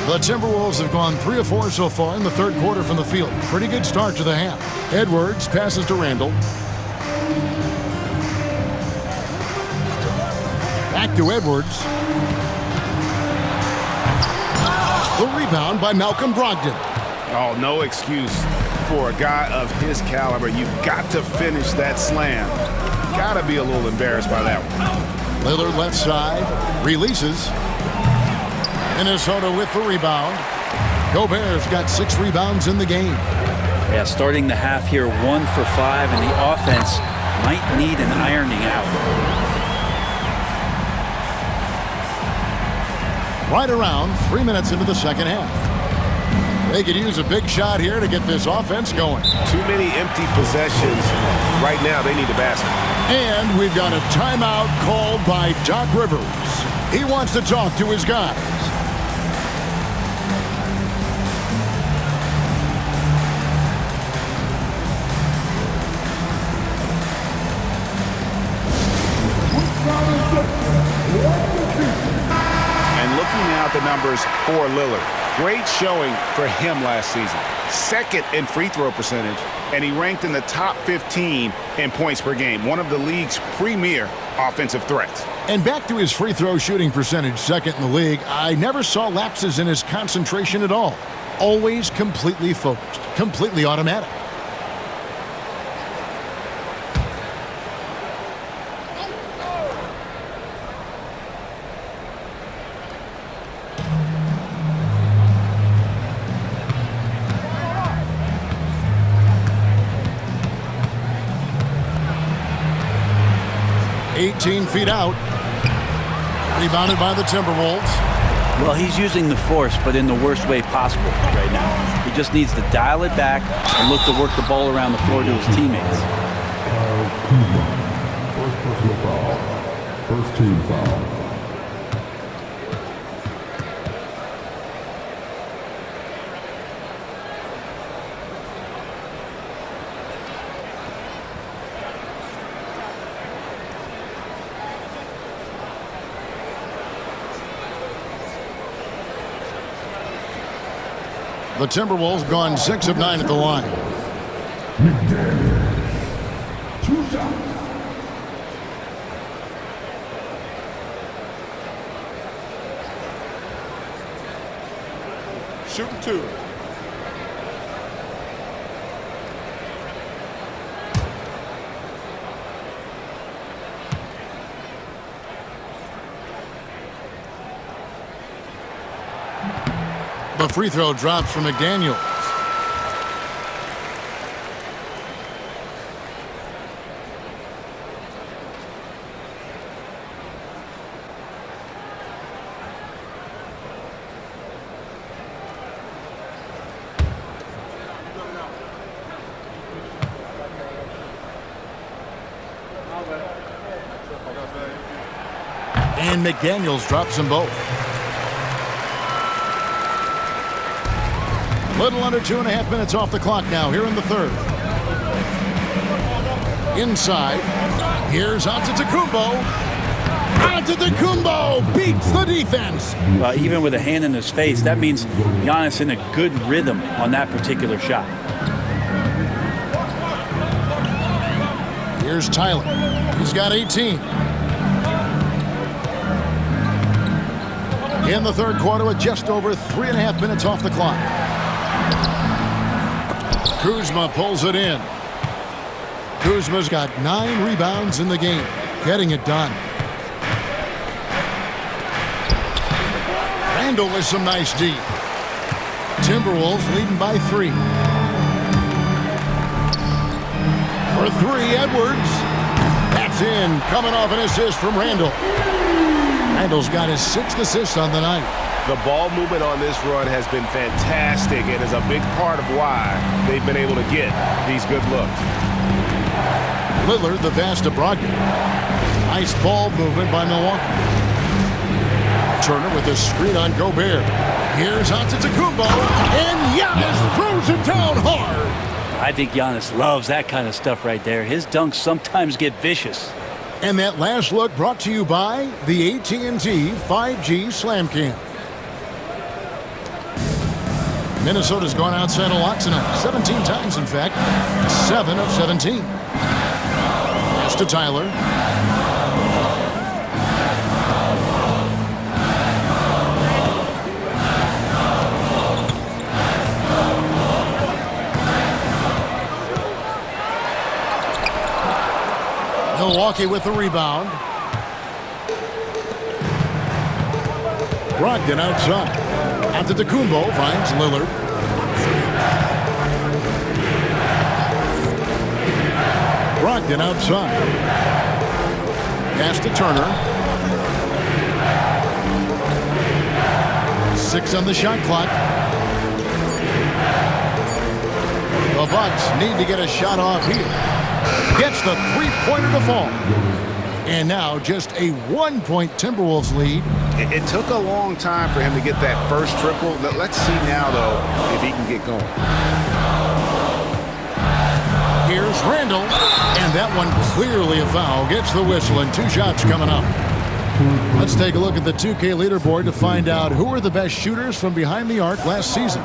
The Timberwolves have gone 3 of 4 so far in the third quarter from the field. Pretty good start to the half. Edwards passes to Randall. Back to Edwards. The rebound by Malcolm Brogdon. Oh, no excuse for a guy of his caliber. You've got to finish that slam. Got to be a little embarrassed by that one. Lillard left side. Releases. Minnesota with the rebound. Gobert's got 6 rebounds in the game. Yeah, starting the half here 1 for 5, and the offense might need an ironing out. Right around 3 minutes into the second half. They could use a big shot here to get this offense going. Too many empty possessions. Right now, they need a basket. And we've got a timeout called by Doc Rivers. He wants to talk to his guys. And looking now at the numbers for Lillard. Great showing for him last season. 2nd in free throw percentage, and he ranked in the top 15 in points per game. One of the league's premier offensive threats. And back to his free throw shooting percentage, 2nd in the league. I never saw lapses in his concentration at all. Always completely focused, completely automatic. .18 feet out. Rebounded by the Timberwolves. Well, he's using the force, but in the worst way possible right now. He just needs to dial it back and look to work the ball around the floor to his teammates. First personal foul. First team foul. The Timberwolves gone 6 of 9 at the line. Two shots. Shooting 2. The free throw drops from McDaniels. And McDaniels drops them both. Little under 2.5 minutes off the clock now here in the third. Inside. Here's Antetokounmpo. Antetokounmpo beats the defense. Even with a hand in his face, that means Giannis in a good rhythm on that particular shot. Here's Tyler. He's got 18. In the third quarter with just over 3.5 minutes off the clock. Kuzma pulls it in. Kuzma's got 9 rebounds in the game, getting it done. Randall with some nice D. Timberwolves leading by 3. For 3, Edwards. That's in, coming off an assist from Randall. Randall's got his 6th assist on the night. The ball movement on this run has been fantastic and is a big part of why they've been able to get these good looks. Lillard, the pass to Brogdon. Nice ball movement by Milwaukee. Turner with a screen on Gobert. Here's Antetokounmpo, and Giannis throws it down hard. I think Giannis loves that kind of stuff right there. His dunks sometimes get vicious. And that last look brought to you by the AT&T 5G Slam Cam. Minnesota's gone outside a lot tonight. 17 times, in fact. 7 of 17. Pass to Tyler. Milwaukee with the rebound. Brogdon outside. Antetokounmpo finds Lillard. Brogdon outside. Pass to Turner. 6 on the shot clock. The Bucks need to get a shot off here. Gets the three-pointer to fall. And now just a 1-point Timberwolves lead. It took a long time for him to get that first triple. Let's see now, though, if he can get going. Here's Randall. And that one clearly a foul. Gets the whistle and 2 shots coming up. Let's take a look at the 2K leaderboard to find out who are the best shooters from behind the arc last season.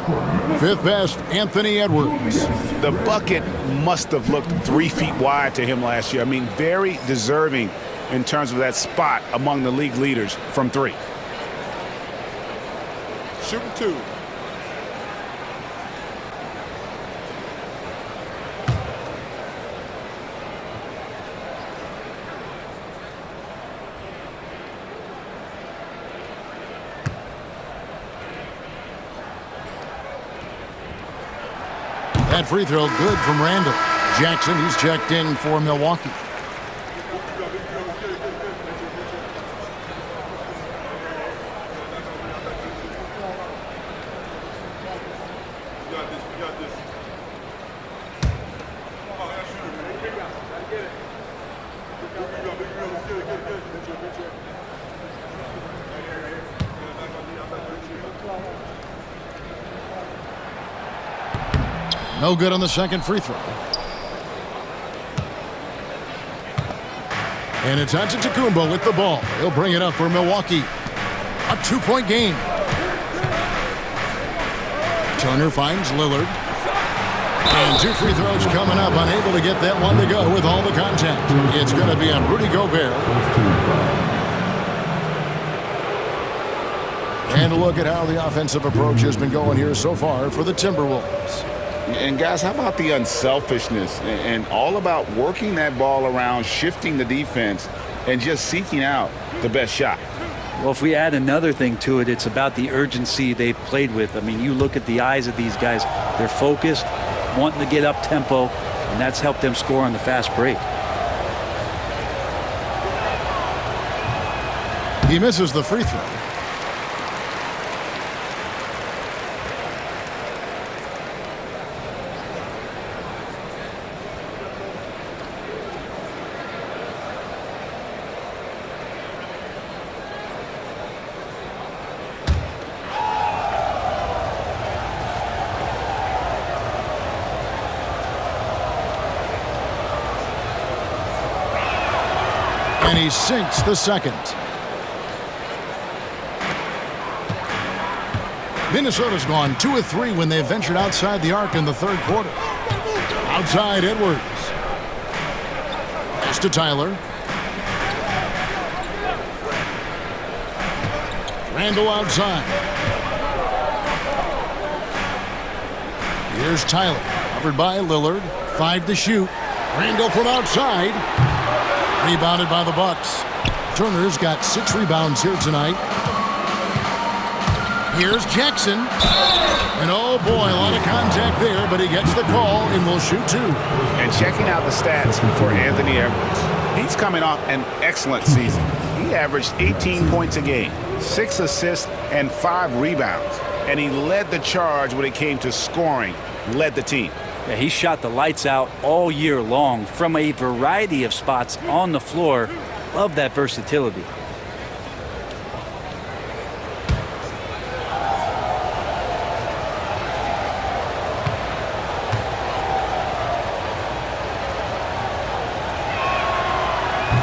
5th best, Anthony Edwards. The bucket must have looked 3 feet wide to him last year. I mean, very deserving in terms of that spot among the league leaders from 3. Shooting 2. That free throw good from Randall. Jackson, he's checked in for Milwaukee. No good on the second free throw. And it's Antetokounmpo with the ball. He'll bring it up for Milwaukee. A 2-point game. Turner finds Lillard. And 2 free throws coming up. Unable to get that one to go with all the contact. It's going to be on Rudy Gobert. And look at how the offensive approach has been going here so far for the Timberwolves. And guys, how about the unselfishness and all about working that ball around, shifting the defense, and just seeking out the best shot? Well, if we add another thing to it, it's about the urgency they've played with. I mean, you look at the eyes of these guys. They're focused, wanting to get up tempo, and that's helped them score on the fast break. He misses the free throw. And he sinks the second. Minnesota's gone 2 of 3 when they ventured outside the arc in the third quarter. Outside Edwards. Pass to Tyler. Randall outside. Here's Tyler. Covered by Lillard. 5 to shoot. Randall from outside. Rebounded by the Bucks. Turner's got 6 rebounds here tonight. Here's Jackson. And oh boy, a lot of contact there, but he gets the call and will shoot 2. And checking out the stats for Anthony Edwards, he's coming off an excellent season. He averaged 18 points a game, 6 assists, and 5 rebounds. And he led the charge when it came to scoring, led the team. Yeah, he shot the lights out all year long from a variety of spots on the floor. Love that versatility.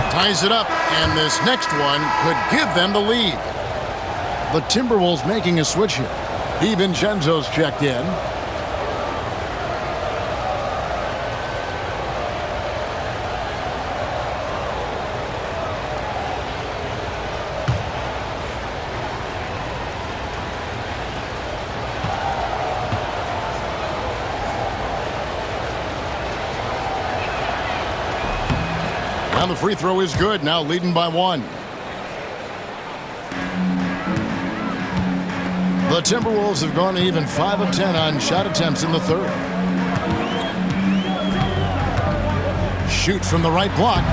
Ties it up, and this next one could give them the lead. The Timberwolves making a switch here. DiVincenzo's checked in. And the free throw is good, now leading by 1. The Timberwolves have gone even 5 of 10 on shot attempts in the third. Shoots from the right block.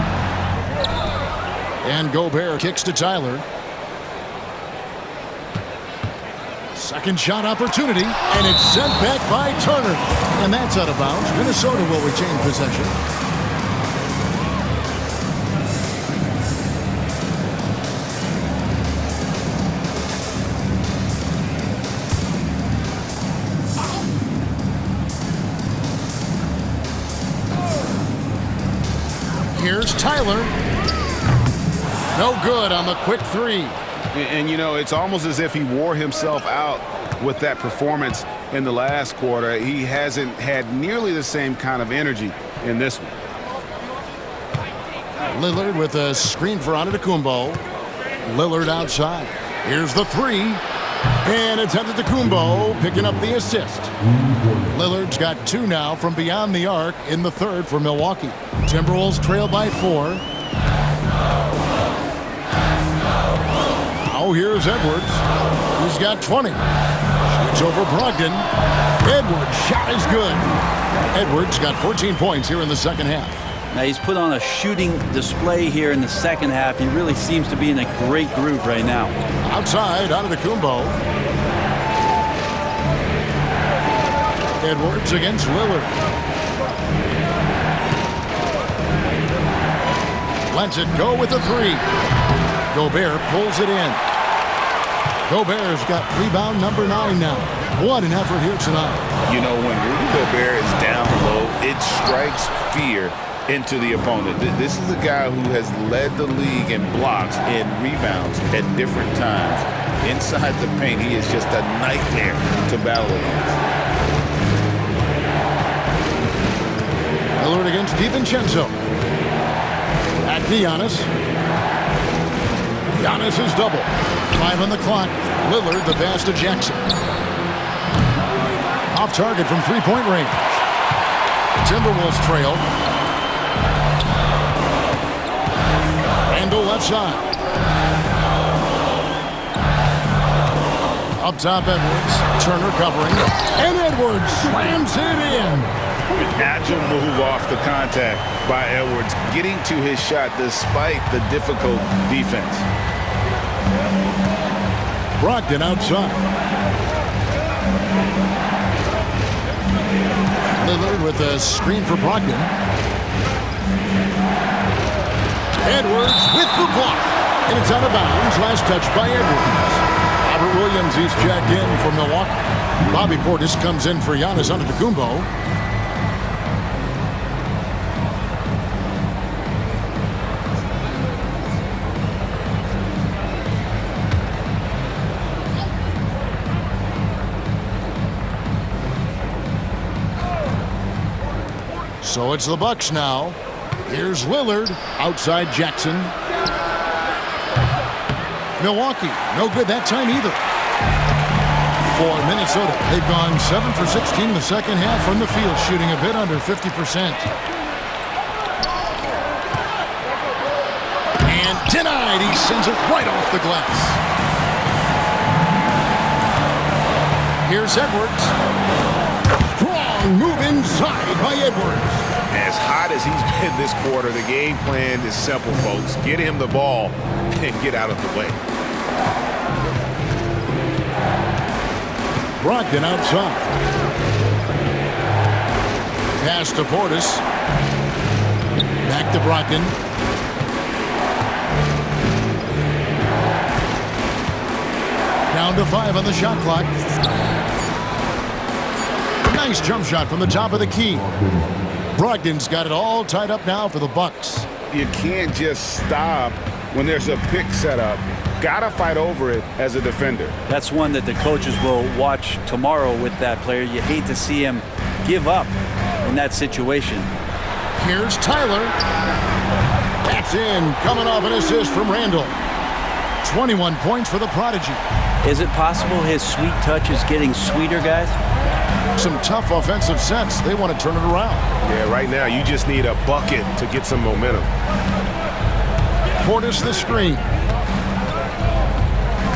And Gobert kicks to Tyler. Second shot opportunity, and it's sent back by Turner. And that's out of bounds. Minnesota will retain possession. Here's Tyler. No good on the quick 3. And you know, it's almost as if he wore himself out with that performance in the last quarter. He hasn't had nearly the same kind of energy in this one. Lillard with a screen for Antetokounmpo. Lillard outside. Here's the 3. And it's Antetokounmpo picking up the assist. Lillard's got 2 now from beyond the arc in the third for Milwaukee. Timberwolves trail by 4. Now here's Edwards. He's got 20. Shoots over Brogdon. Edwards' shot is good. Edwards got 14 points here in the second half. Now he's put on a shooting display here in the second half. He really seems to be in a great groove right now. Outside, Antetokounmpo. Edwards against Lillard. Lets it go with the three. Gobert pulls it in. Gobert's got rebound number 9 now. What an effort here tonight. You know, when Rudy Gobert is down low, it strikes fear into the opponent. This is a guy who has led the league in blocks and rebounds at different times. Inside the paint, he is just a nightmare to battle against. Lillard against DiVincenzo. Back to Giannis. Giannis is double. 5 on the clock. Lillard the pass to Jackson. Off target from three-point range. Timberwolves trail. Randle left side. Up top, Edwards. Turner covering. And Edwards slams it in. An agile move off the contact by Edwards, getting to his shot despite the difficult defense. Brogdon outside. Lillard with a screen for Brogdon. Edwards with the block. And it's out of bounds. Last touch by Edwards. Robert Williams, he's checked in for Milwaukee. Bobby Portis comes in for Giannis Antetokounmpo. So it's the Bucks now. Here's Lillard outside Jackson. Milwaukee, no good that time either. For Minnesota, they've gone 7 for 16 in the second half from the field, shooting a bit under 50%. And denied. He sends it right off the glass. Here's Edwards. Strong move inside by Edwards. As hot as he's been this quarter, the game plan is simple, folks. Get him the ball and get out of the way. Brogdon outside. Pass to Portis. Back to Brogdon. Down to 5 on the shot clock. Nice jump shot from the top of the key. Brogdon's got it all tied up now for the Bucks. You can't just stop when there's a pick set up. Gotta fight over it as a defender. That's one that the coaches will watch tomorrow with that player. You hate to see him give up in that situation. Here's Tyler. That's in, coming off an assist from Randle. 21 points for the prodigy. Is it possible his sweet touch is getting sweeter, guys? Some tough offensive sets. They want to turn it around. Yeah, right now you just need a bucket to get some momentum. Portis the screen.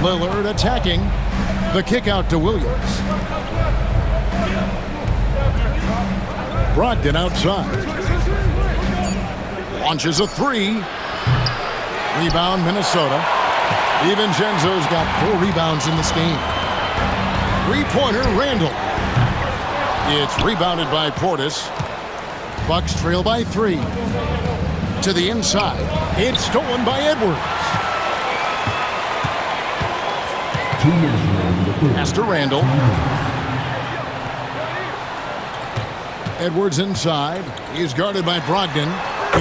Lillard attacking. The kick out to Williams. Brogdon outside. Launches a three. Rebound Minnesota. DiVincenzo's got 4 rebounds in this game. Three-pointer Randle. It's rebounded by Portis. Bucks trail by 3. To the inside. It's stolen by Edwards. Pass to Randle. Edwards inside. He's guarded by Brogdon.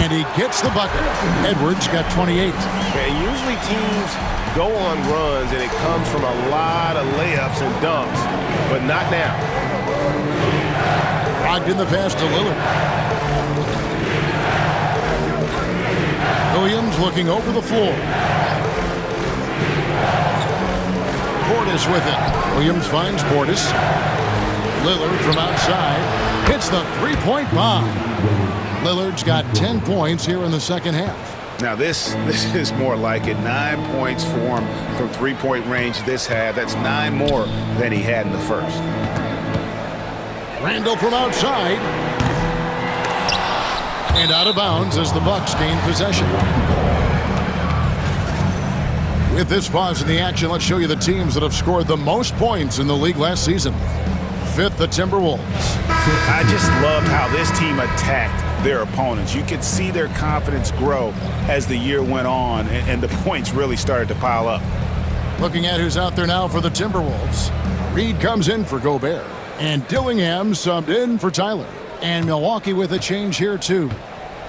And he gets the bucket. Edwards got 28. And usually teams go on runs and it comes from a lot of layups and dunks, but not now. Brogdon the pass to Lillard. Williams looking over the floor. Portis with it. Williams finds Portis. Lillard from outside hits the three-point bomb. Lillard's got 10 points here in the second half. Now this is more like it. 9 points for him from three-point range this half. That's 9 more than he had in the first. Randle from outside. And out of bounds as the Bucks gain possession. With this pause in the action, let's show you the teams that have scored the most points in the league last season. fifth, the Timberwolves. I just loved how this team attacked their opponents. You could see their confidence grow as the year went on, and the points really started to pile up. Looking at who's out there now for the Timberwolves. Reed comes in for Gobert, and Dillingham subbed in for Tyler. And Milwaukee with a change here, too.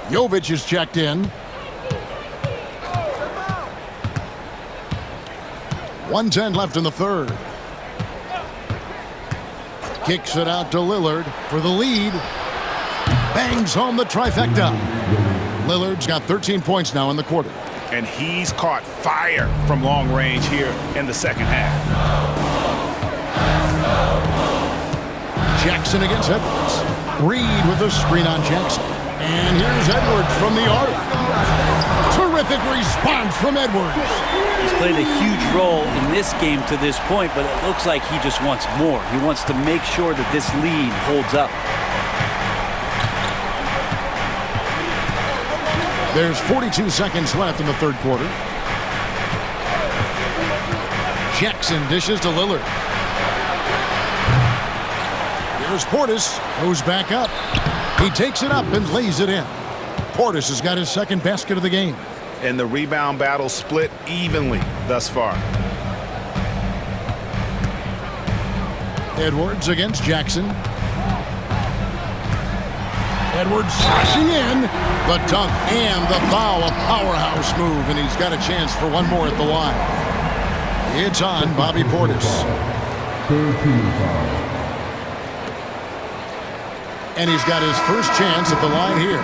Jovic is checked in. 1:10 left in the third. Kicks it out to Lillard for the lead. Bangs home the trifecta. Lillard's got 13 points now in the quarter. And he's caught fire from long range here in the second half. Jackson against Edwards. Reed with a screen on Jackson. And here's Edwards from the arc. Terrific response from Edwards. He's played a huge role in this game to this point, but it looks like he just wants more. He wants to make sure that this lead holds up. There's 42 seconds left in the third quarter. Jackson dishes to Lillard. Here's Portis, goes back up. He takes it up and lays it in. Portis has got his second basket of the game. And the rebound battle split evenly thus far. Edwards against Jackson. Edwards slashing in. The dunk and the foul, a powerhouse move, and he's got a chance for one more at the line. It's on Bobby Portis. And he's got his first chance at the line here.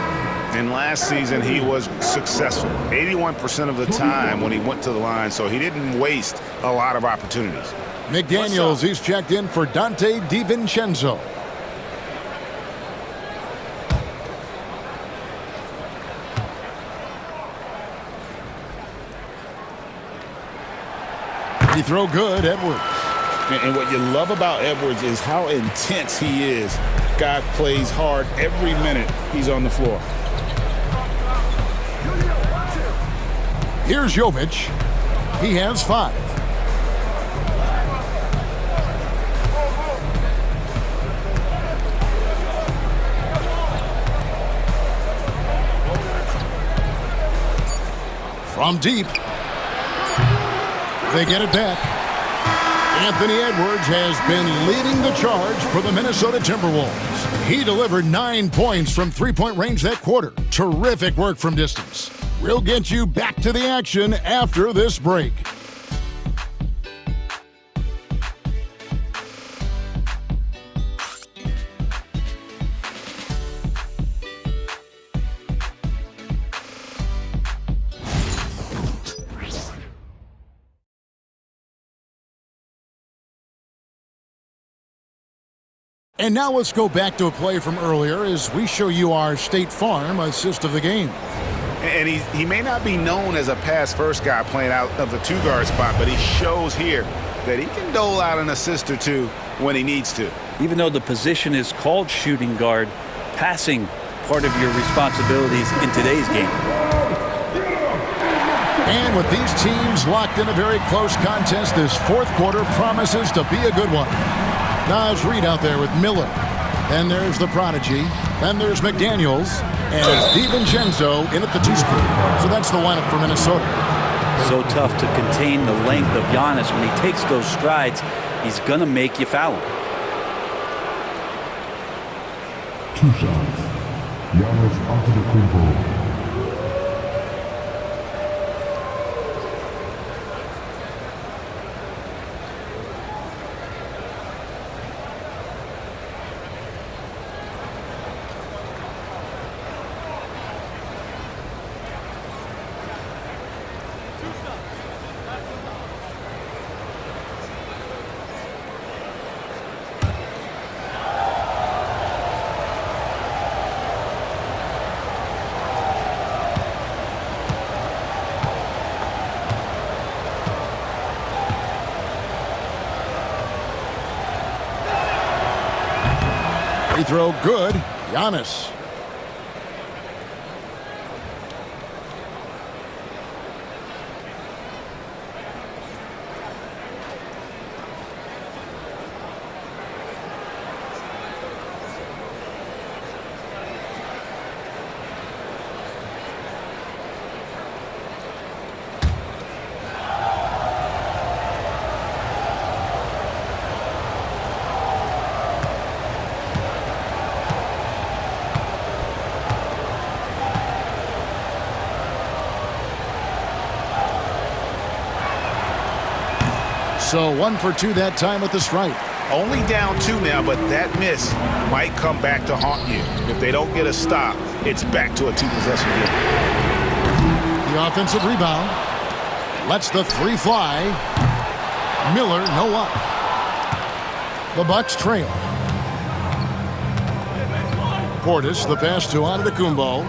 And last season, he was successful 81% of the time when he went to the line, so he didn't waste a lot of opportunities. McDaniels, he's checked in for Dante DiVincenzo. Free throw good, Edwards. And what you love about Edwards is how intense he is. Guy plays hard every minute he's on the floor. Here's Jovic. He has 5. From deep. They get it back. Anthony Edwards has been leading the charge for the Minnesota Timberwolves. He delivered 9 points from three-point range that quarter. Terrific work from distance. We'll get you back to the action after this break. And now let's go back to a play from earlier as we show you our State Farm assist of the game. And he may not be known as a pass-first guy playing out of the two-guard spot, but he shows here that he can dole out an assist or two when he needs to. Even though the position is called shooting guard, passing part of your responsibilities in today's game. And with these teams locked in a very close contest, this fourth quarter promises to be a good one. Nas Reed out there with Miller. Then there's the prodigy. Then there's McDaniels. And it's DiVincenzo in at the 2 spot. So that's the lineup for Minnesota. So tough to contain the length of Giannis. When he takes those strides, he's going to make you foul him. 2 shots. Giannis Antetokounmpo. Free throw good. Giannis. So 1 for 2 that time with the strike. Only down 2 now, but that miss might come back to haunt you. If they don't get a stop, it's back to a 2-possession game. The offensive rebound. Lets the 3 fly. Miller, no up. The Bucks trail. Portis, the pass to Antetokounmpo.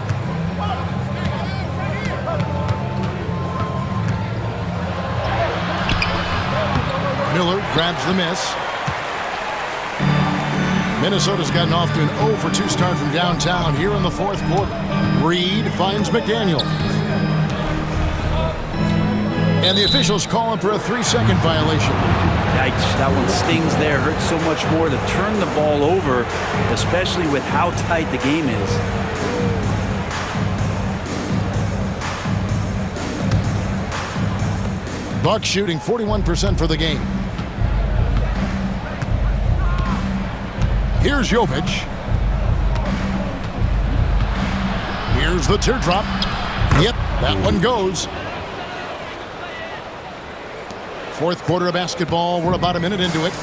Miller grabs the miss. Minnesota's gotten off to an 0 for 2 start from downtown here in the fourth quarter. Reed finds McDaniel. And the officials calling for a 3-second violation. Yikes, that one stings there. Hurts so much more to turn the ball over, especially with how tight the game is. Bucks shooting 41% for the game. Here's Jovic. Here's the teardrop. Yep, that one goes. Fourth quarter of basketball. We're about a minute into it.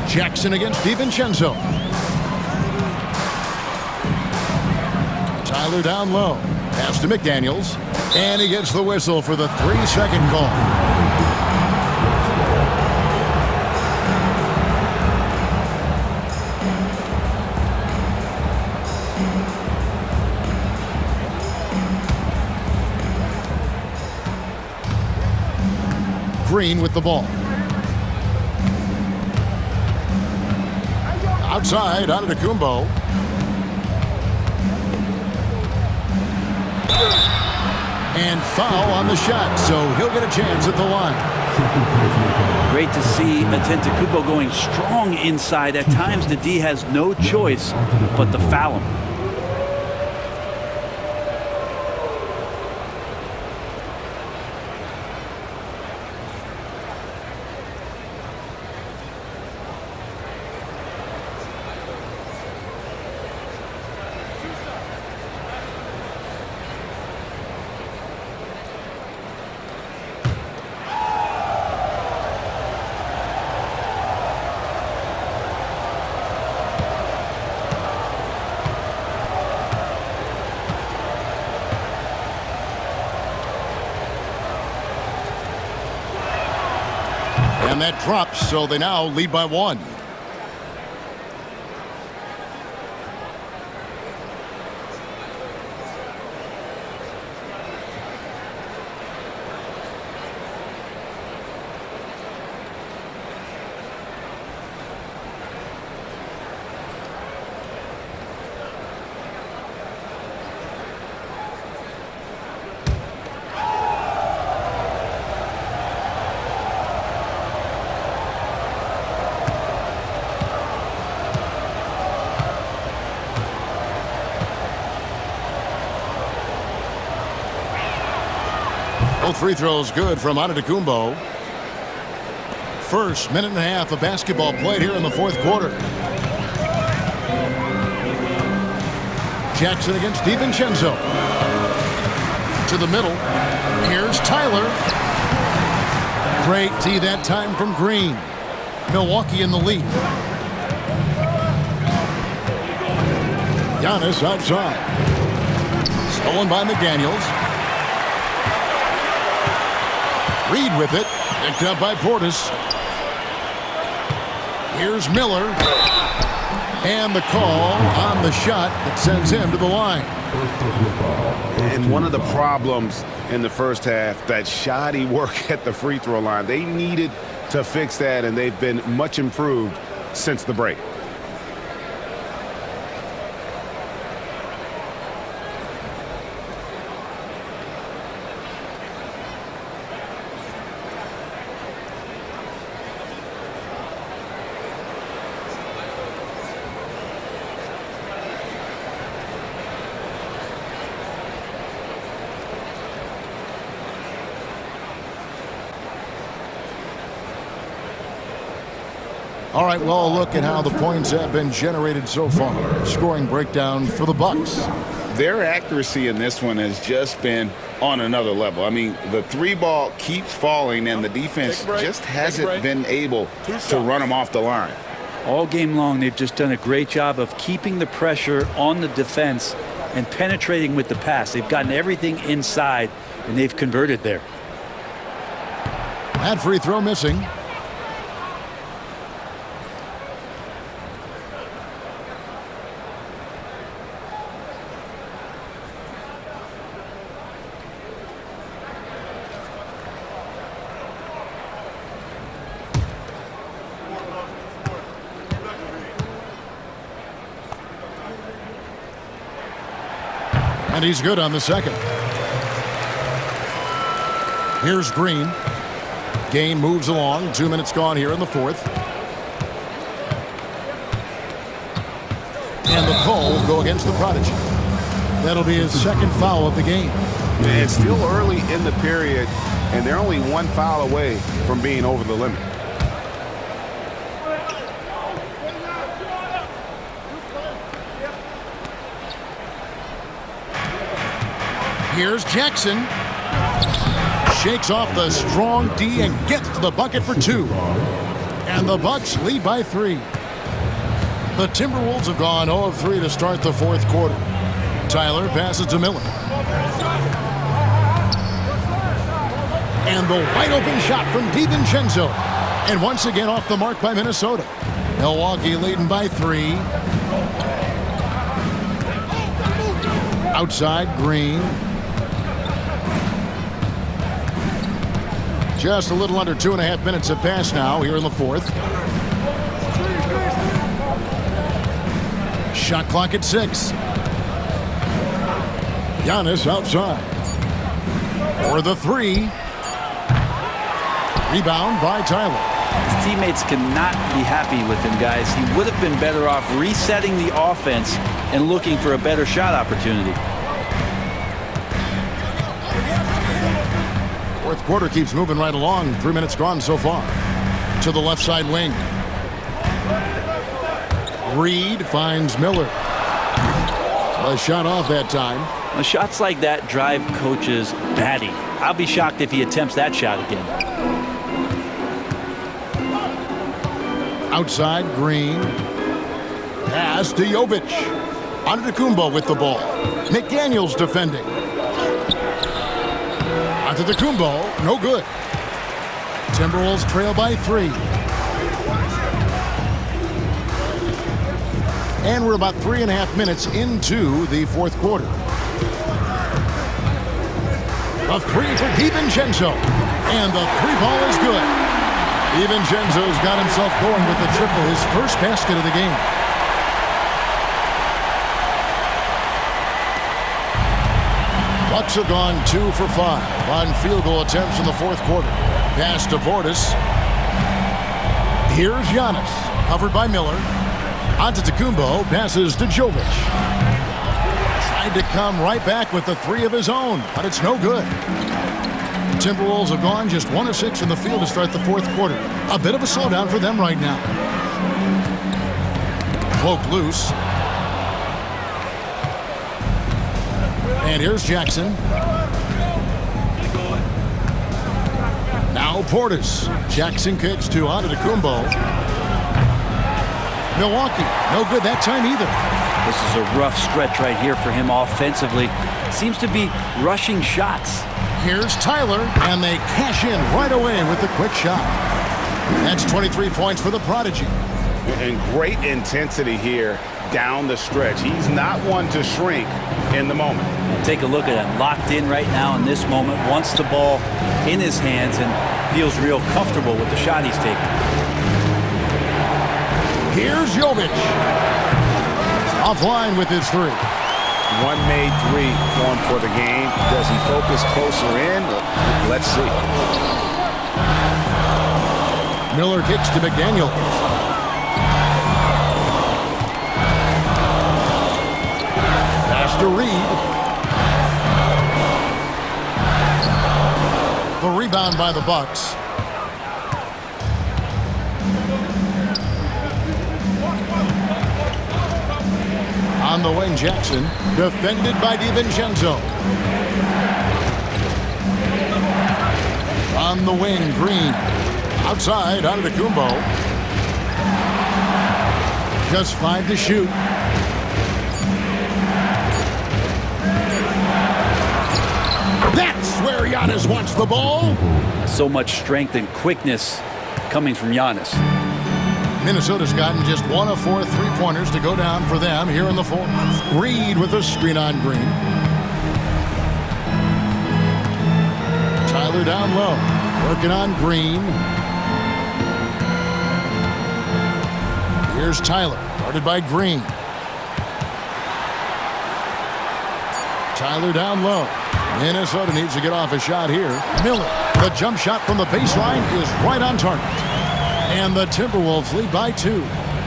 Jackson against DiVincenzo. Tyler down low. Pass to McDaniels. And he gets the whistle for the 3-second call. Green with the ball. Outside, Antetokounmpo. And foul on the shot, so he'll get a chance at the line. Great to see Antetokounmpo going strong inside. At times, the D has no choice but to foul him. And that drops, so they now lead by 1. Both free throws good from Antetokounmpo. First minute and a half of basketball played here in the fourth quarter. Jackson against DiVincenzo. To the middle. Here's Tyler. Great D that time from Green. Milwaukee in the lead. Giannis outside. Stolen by McDaniels. Reed with it. Picked up by Portis. Here's Miller. And the call on the shot that sends him to the line. And one of the problems in the first half, that shoddy work at the free throw line. They needed to fix that, and they've been much improved since the break. All right, well, look at how the points have been generated so far. Scoring breakdown for the Bucks. their accuracy in this one has just been on another level. I mean, the three ball keeps falling, and the defense just hasn't been able to run them off the line. All game long, they've just done a great job of keeping the pressure on the defense and penetrating with the pass. They've gotten everything inside, and they've converted there. That free throw missing. And he's good on the second. Here's Green. Game moves along. 2 minutes gone here in the fourth. And the call will go against the Prodigy. That'll be his second foul of the game. It's still early in the period, and they're only one foul away from being over the limit. Here's Jackson. Shakes off the strong D and gets to the bucket for two. And the Bucks lead by 3. The Timberwolves have gone 0 of 3 to start the fourth quarter. Tyler passes to Miller. And the wide open shot from DiVincenzo. And once again off the mark by Minnesota. Milwaukee leading by 3. Outside, Green. Just a little under 2.5 minutes have passed now here in the fourth. Shot clock at 6. Giannis outside. For the 3. Rebound by Tyler. His teammates cannot be happy with him, guys. He would have been better off resetting the offense and looking for a better shot opportunity. Fourth quarter keeps moving right along. 3 minutes gone so far. To the left side wing. Reed finds Miller. A shot off that time. Well, shots like that drive coaches batty. I'll be shocked if he attempts that shot again. Outside, Green. Pass to Jovic. Antetokounmpo with the ball. McDaniels defending. Antetokounmpo, no good. Timberwolves trail by 3. And we're about 3.5 minutes into the fourth quarter. A 3 for DiVincenzo. And the 3-ball is good. DiVincenzo's got himself going with the triple, his first basket of the game. Bucks have gone 2 for 5 on field goal attempts in the fourth quarter. Pass to Portis. Here's Giannis, covered by Miller. Antetokounmpo passes to Jovic. Tried to come right back with the 3 of his own, but it's no good. The Timberwolves have gone just 1 of 6 from the field to start the fourth quarter. A bit of a slowdown for them right now. Cloak loose. And here's Jackson. Now Portis. Jackson kicks to Antetokounmpo. Milwaukee, no good that time either. This is a rough stretch right here for him offensively. Seems to be rushing shots. Here's Tyler, and they cash in right away with the quick shot. That's 23 points for the Prodigy. And great intensity here down the stretch. He's not one to shrink in the moment. Take a look at him, locked in right now in this moment, wants the ball in his hands and feels real comfortable with the shot he's taking. Here's Jovic. Offline with his 3. One made 3 for him for the game. Does he focus closer in? Let's see. Miller kicks to McDaniels. Pass to Reed. The rebound by the Bucks. On the wing, Jackson. Defended by DiVincenzo. On the wing, Green. Outside, Antetokounmpo. Just 5 to shoot. That's where Giannis wants the ball. So much strength and quickness coming from Giannis. Minnesota's gotten just 1 of 4 3-pointers to go down for them here in the fourth. Reed with a screen on Green. Tyler down low. Working on Green. Here's Tyler. Guarded by Green. Tyler down low. Minnesota needs to get off a shot here. Miller. The jump shot from the baseline is right on target. And the Timberwolves lead by 2.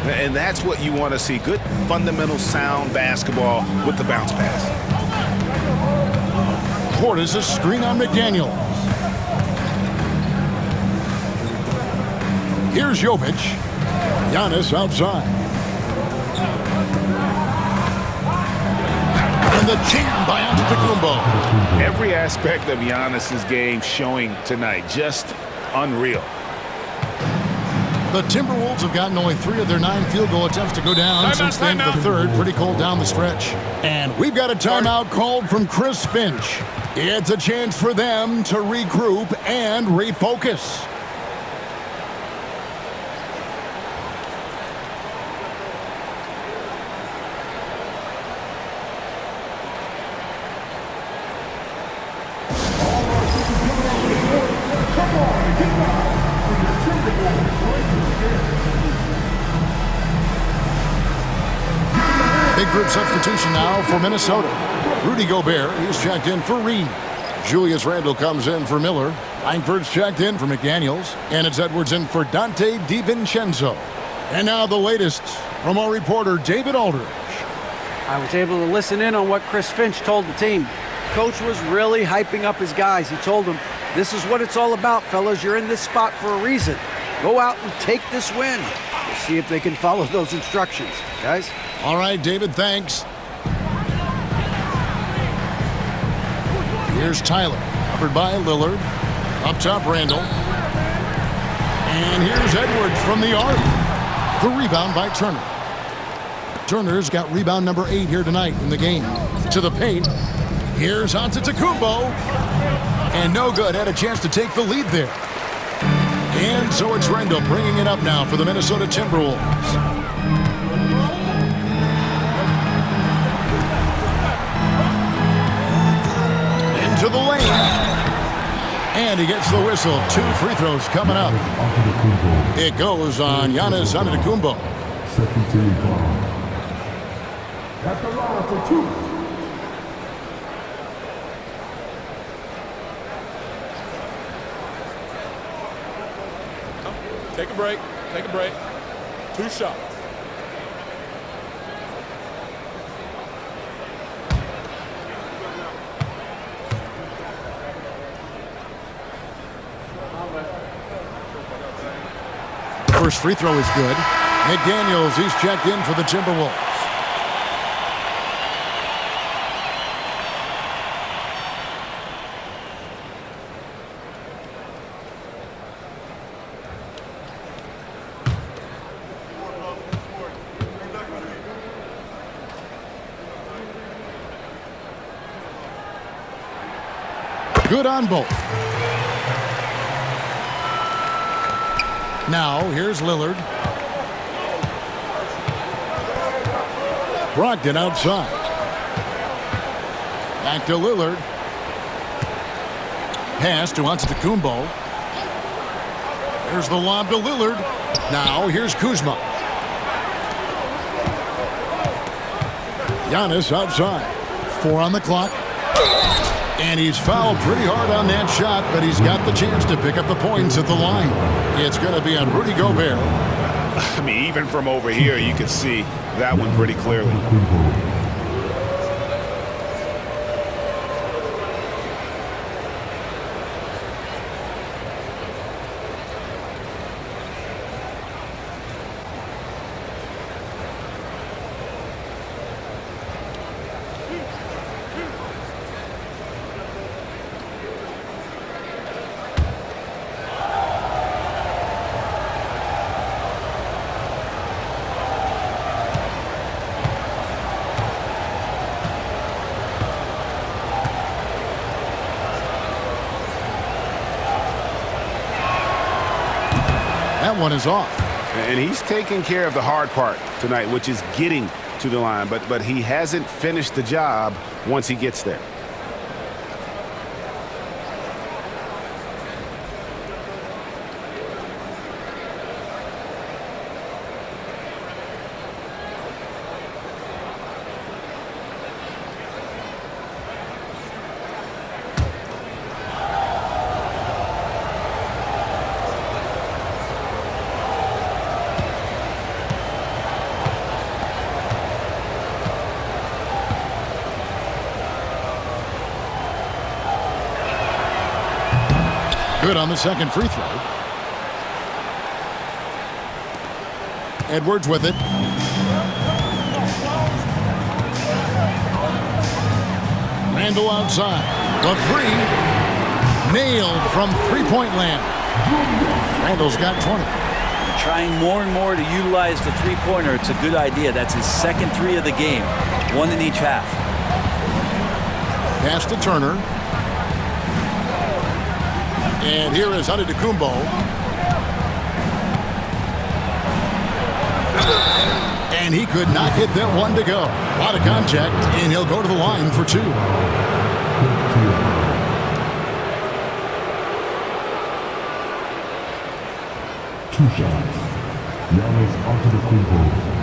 And that's what you want to see. Good, fundamental, sound basketball with the bounce pass. Portis a screen on McDaniel. Here's Jovic. Giannis outside. And the jam by Antetokounmpo. Every aspect of Giannis's game showing tonight. Just unreal. The Timberwolves have gotten only 3 of their 9 field goal attempts to go down since the end of the third. Pretty cold down the stretch. And we've got a timeout called from Chris Finch. It's a chance for them to regroup and refocus. Big group substitution now for Minnesota. Rudy Gobert is checked in for Reed. Julius Randle comes in for Miller. Langford's checked in for McDaniels. And it's Edwards in for Dante DiVincenzo. And now the latest from our reporter, David Aldridge. I was able to listen in on what Chris Finch told the team. Coach was really hyping up his guys. He told them, this is what it's all about, fellas. You're in this spot for a reason. Go out and take this win. We'll see if they can follow those instructions. Guys? All right, David, thanks. Here's Tyler, covered by Lillard. Up top, Randle. And here's Edwards from the arc. The rebound by Turner. Turner's got rebound number 8 here tonight in the game. To the paint. Here's Antetokounmpo. And no good. Had a chance to take the lead there. And so it's Randle bringing it up now for the Minnesota Timberwolves. To the lane. And he gets the whistle. 2 free throws coming up. It goes on Giannis Antetokounmpo. Second team foul. At the line for 2. Take a break. Take a break. 2 shots. First free throw is good. McDaniels, he's checked in for the Timberwolves. Good on both. Now, here's Lillard. Brogdon outside. Back to Lillard. Pass to Antetokounmpo. There's the lob to Lillard. Now, here's Kuzma. Giannis outside. 4 on the clock. And he's fouled pretty hard on that shot, but he's got the chance to pick up the points at the line. It's going to be on Rudy Gobert. I mean, even from over here, you can see that one pretty clearly. That one is off. And he's taking care of the hard part tonight, which is getting to the line. But he hasn't finished the job once he gets there. Good on the second free throw. Edwards with it. Randall outside. The three. Nailed from three-point land. Randall's got 20. Trying more and more to utilize the three-pointer. It's a good idea. That's his second three of the game. One in each half. Pass to Turner. And here is Antetokounmpo. And he could not hit that one to go. A lot of contact, and he'll go to the line for two. 2 shots. Giannis Antetokounmpo.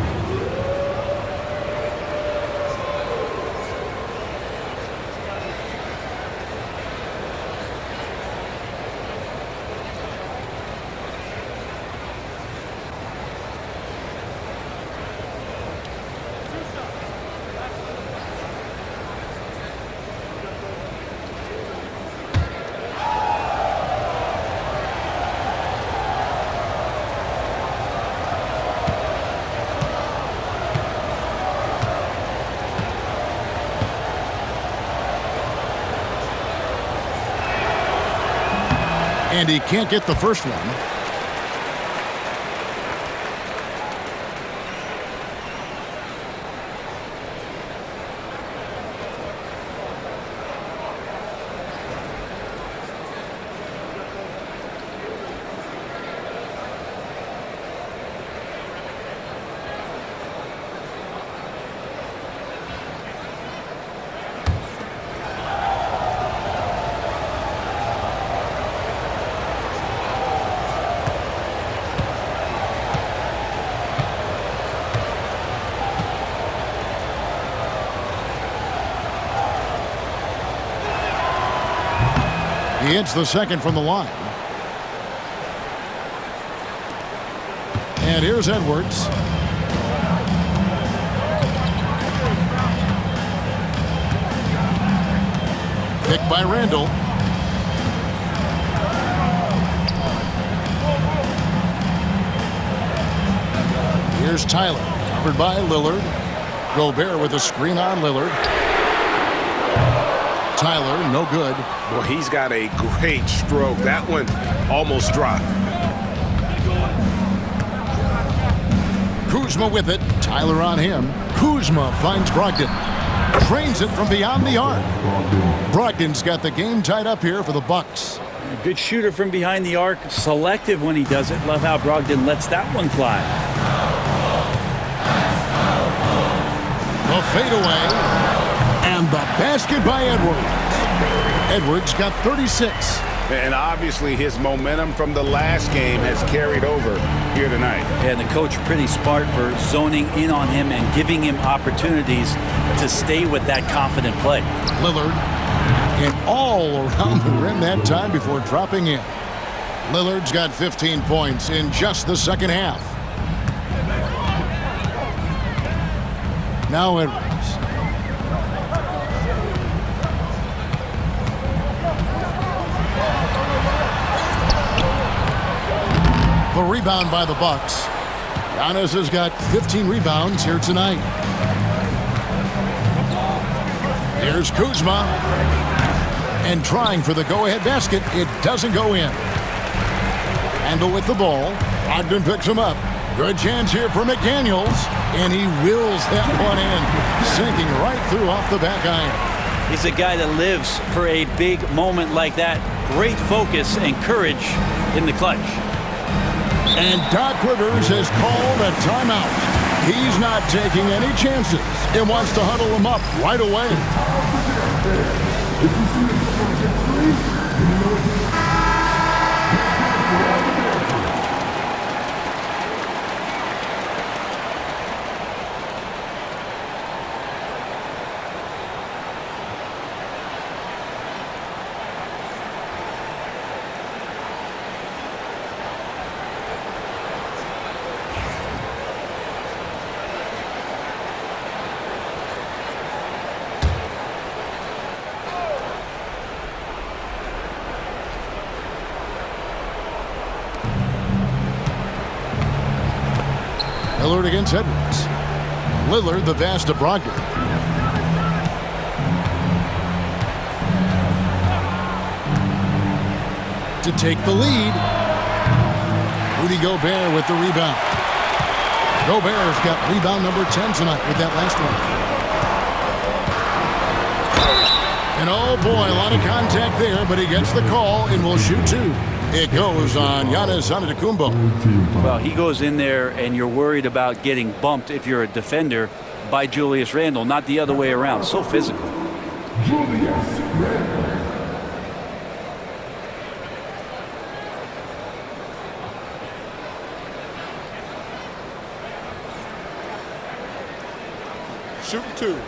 And he can't get the first one. He hits the second from the line. And here's Edwards. Picked by Randall. Here's Tyler, covered by Lillard. Gobert with a screen on Lillard. Tyler, no good. Well, he's got a great stroke. That one almost dropped. Kuzma with it. Tyler on him. Kuzma finds Brogdon. Drains it from beyond the arc. Brogdon's got the game tied up here for the Bucks. A good shooter from behind the arc. Selective when he does it. Love how Brogdon lets that one fly. The fadeaway. And the basket by Edwards. Edwards got 36. And obviously his momentum from the last game has carried over here tonight. And the coach pretty smart for zoning in on him and giving him opportunities to stay with that confident play. Lillard and all around the rim that time before dropping in. Lillard's got 15 points in just the second half. Now Edwards. The rebound by the Bucks. Giannis has got 15 rebounds here tonight. Here's Kuzma. And trying for the go-ahead basket. It doesn't go in. Randall with the ball. Brogdon picks him up. Good chance here for McDaniels. And he wills that one in. Sinking right through off the back iron. He's a guy that lives for a big moment like that. Great focus and courage in the clutch. And Doc Rivers has called a timeout. He's not taking any chances and wants to huddle them up right away. Lillard against Edwards. Lillard, the pass to Brogdon. To take the lead. Rudy Gobert with the rebound. Gobert's got rebound number 10 tonight with that last one. And oh boy, a lot of contact there, but he gets the call and will shoot two. It goes on Giannis Antetokounmpo. Well, he goes in there, and you're worried about getting bumped if you're a defender by Julius Randle, not the other way around. So physical. Julius Randle. Shooting two.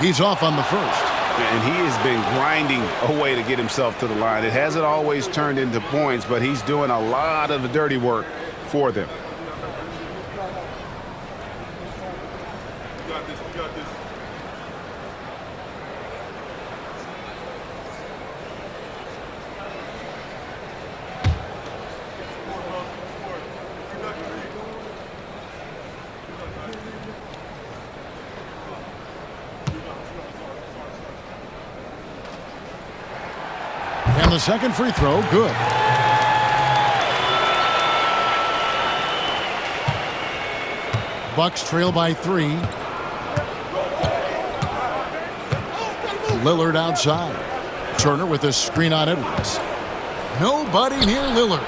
He's off on the first. And he has been grinding away to get himself to the line. It hasn't always turned into points, but he's doing a lot of the dirty work for them. And the second free throw, good. Bucks trail by 3. Lillard outside. Turner with a screen on Edwards. Nobody near Lillard.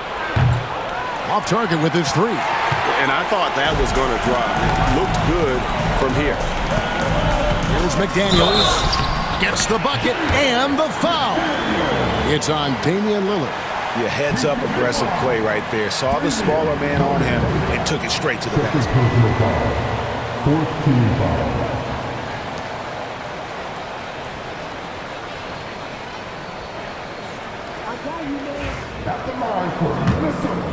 Off target with his 3. And I thought that was going to drop. It looked good from here. Here's McDaniels. Gets the bucket and the foul. It's on Damian Lillard. Yeah, heads up aggressive play right there. Saw the smaller man on him and took it straight to the basket. 14 foul. At the line for Minnesota,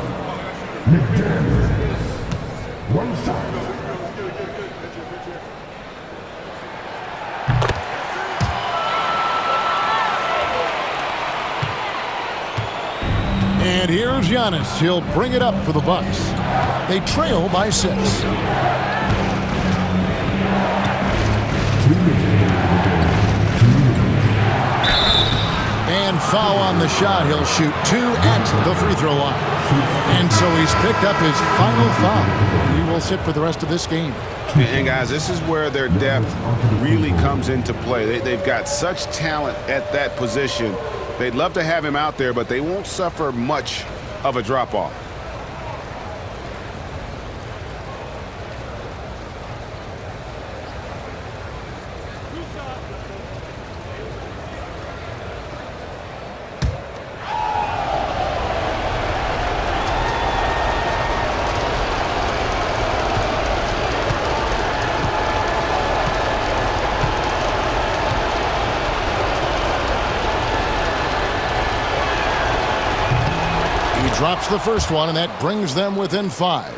McDaniels. One shot. And here's Giannis. He'll bring it up for the Bucks. They trail by 6. And foul on the shot. He'll shoot 2 at the free throw line. And so he's picked up his final foul. He will sit for the rest of this game. And guys, this is where their depth really comes into play. They've got such talent at that position. They'd love to have him out there, but they won't suffer much of a drop-off. Drops the first one, and that brings them within 5.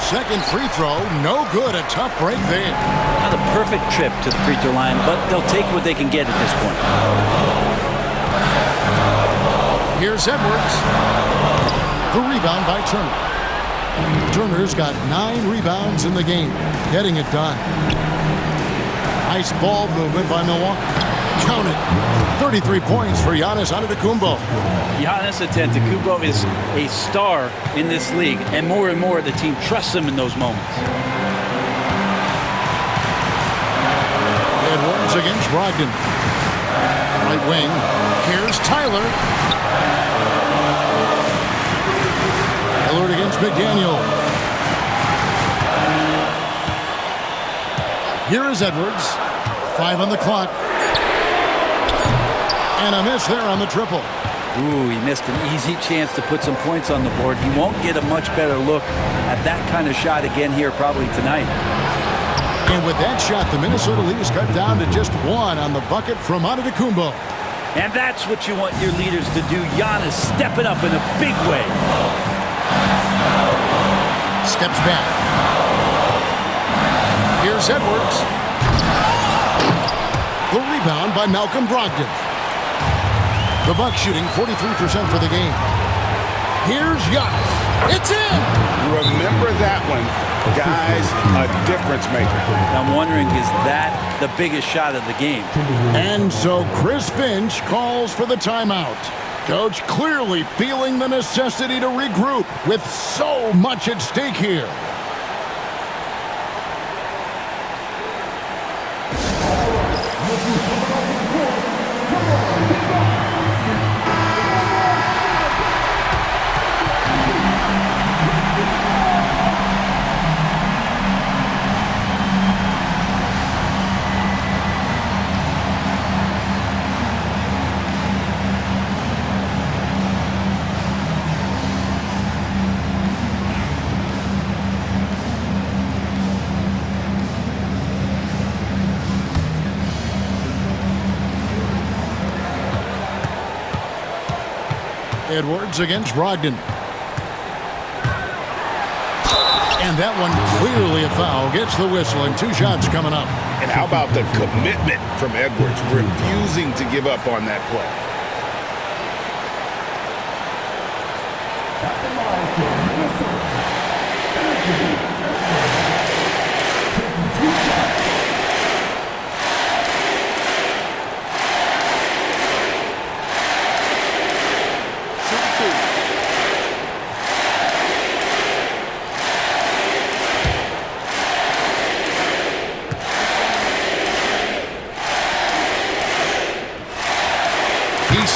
second free throw, no good. A tough break there. Not a perfect trip to the free throw line, but they'll take what they can get at this point. Here's Edwards. The rebound by Turner. Turner's got 9 rebounds in the game, getting it done. Nice ball movement by Milwaukee. Count it. 33 points for Giannis Antetokounmpo. Giannis Antetokounmpo is a star in this league, and more the team trusts him in those moments. Edwards against Brogdon. Right wing. Here's Tyler. Lillard against McDaniel. Here is Edwards. 5 on the clock. And a miss there on the triple. Ooh, he missed an easy chance to put some points on the board. He won't get a much better look at that kind of shot again here probably tonight. And with that shot, the Minnesota lead is cut down to just 1 on the bucket from Antetokounmpo. And that's what you want your leaders to do. Giannis stepping up in a big way. Steps back. Here's Edwards. The rebound by Malcolm Brogdon. The Bucks shooting 43% for the game. Here's Giannis. It's in! Remember that one. Guys, a difference maker. I'm wondering, is that the biggest shot of the game? And so Chris Finch calls for the timeout. Coach clearly feeling the necessity to regroup with so much at stake here. Edwards against Brogdon. And that one clearly a foul. Gets the whistle and 2 shots coming up. And how about the commitment from Edwards, refusing to give up on that play?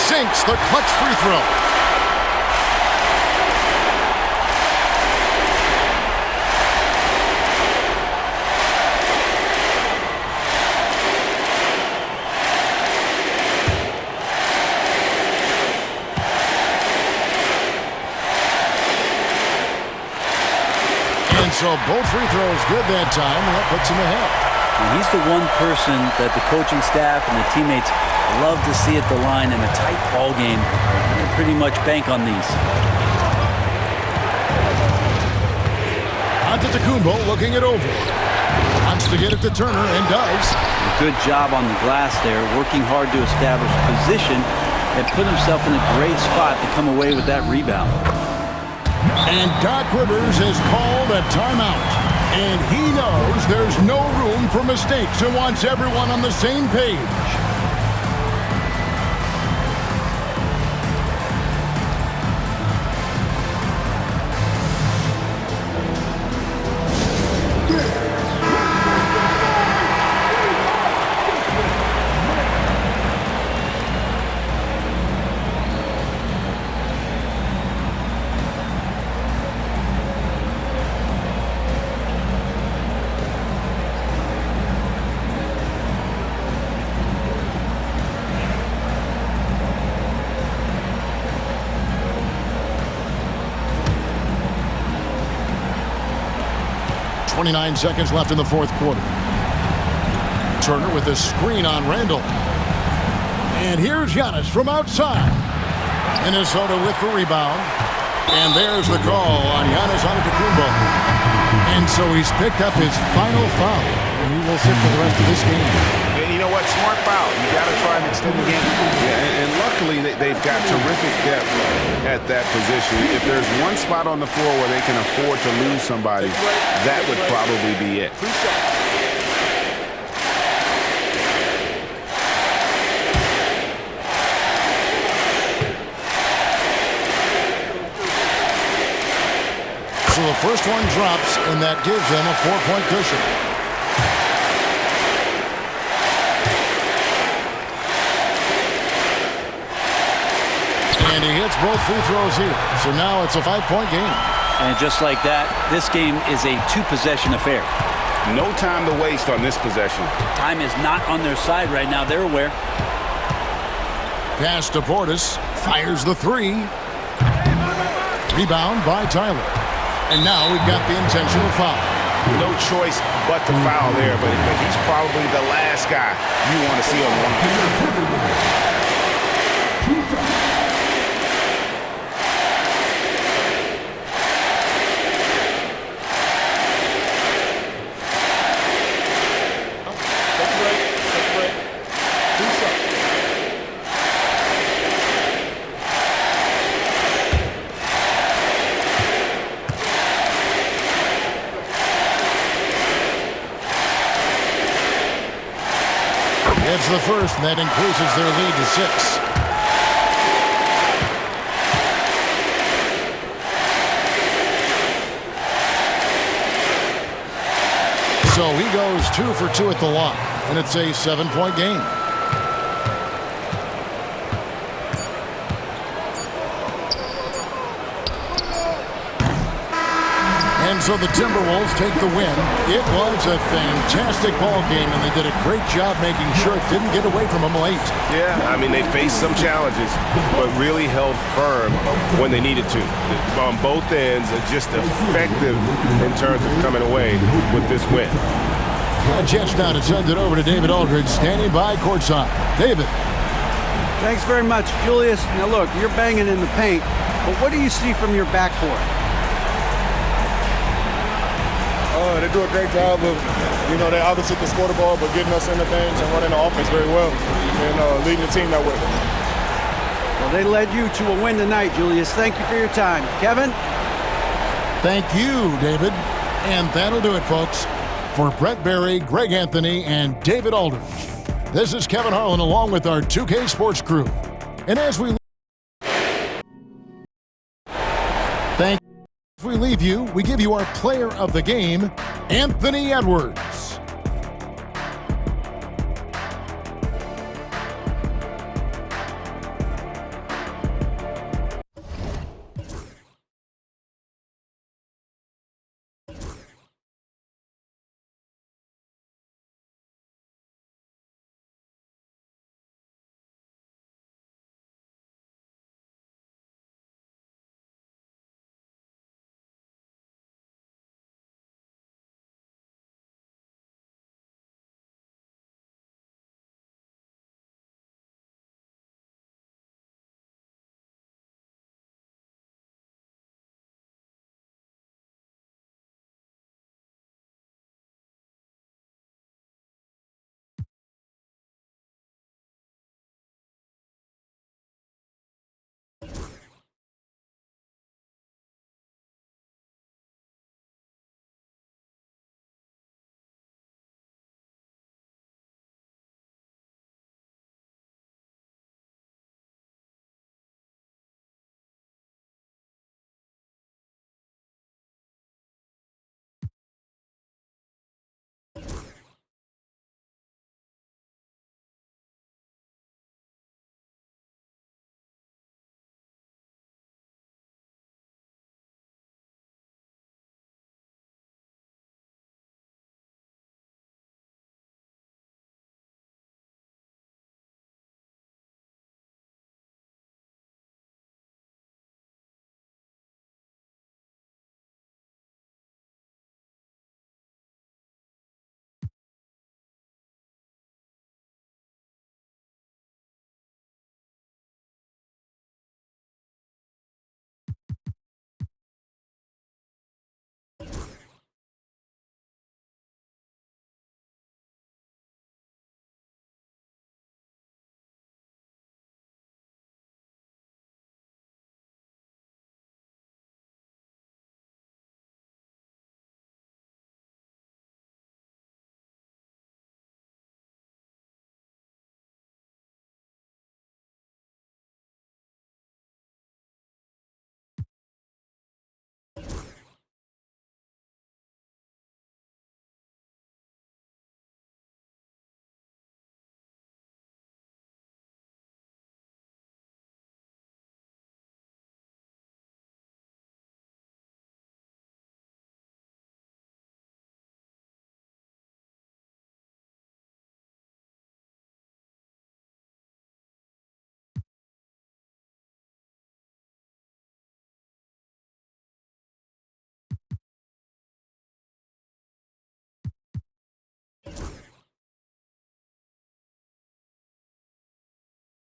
Sinks the clutch free throw. And so both free throws good that time, and that puts him ahead. And he's the one person that the coaching staff and the teammates love to see at the line in a tight ball game. They pretty much bank on these. Antetokounmpo looking it over. Wants to get it to Turner and does. Good job on the glass there, working hard to establish position and put himself in a great spot to come away with that rebound. And Doc Rivers has called a timeout. And he knows there's no room for mistakes and wants everyone on the same page. .29 seconds left in the fourth quarter. Turner with a screen on Randall. And here's Giannis from outside. Minnesota with the rebound. And there's the call on Giannis Antetokounmpo. And so he's picked up his final foul. And he will sit for the rest of this game. And you know what? Smart foul. You got to try and extend the game. Yeah, and luckily they've got terrific depth at that position. If there's one spot on the floor where they can afford to lose somebody, that would probably be it. So the first one drops, and that gives them a 4-point cushion. And he hits both free throws here. So now it's a 5-point game. And just like that, this game is a 2-possession affair. No time to waste on this possession. Time is not on their side right now. They're aware. Pass to Portis. Fires the three. Rebound by Tyler. And now we've got the intentional foul. No choice but to foul there, but he's probably the last guy you want to see on the line. It's the first, and that increases their lead to 6. So he goes 2 for 2 at the line, and it's a 7-point game. And so the Timberwolves take the win. It was a fantastic ball game, and they did a great job making sure it didn't get away from them late. Yeah, I mean, they faced some challenges, but really held firm when they needed to. On both ends, just effective in terms of coming away with this win. A chance now to send it over to David Aldridge, standing by courtside. David. Thanks very much, Julius. Now look, you're banging in the paint, but what do you see from your backcourt? They do a great job of, they obviously can score the ball, but getting us in the bench and running the offense very well and leading the team that way. Well, they led you to a win tonight, Julius. Thank you for your time. Kevin? Thank you, David. And that'll do it, folks. For Brett Berry, Greg Anthony, and David Aldridge, this is Kevin Harlan along with our 2K Sports crew. And as we leave you, we give you our player of the game, Anthony Edwards.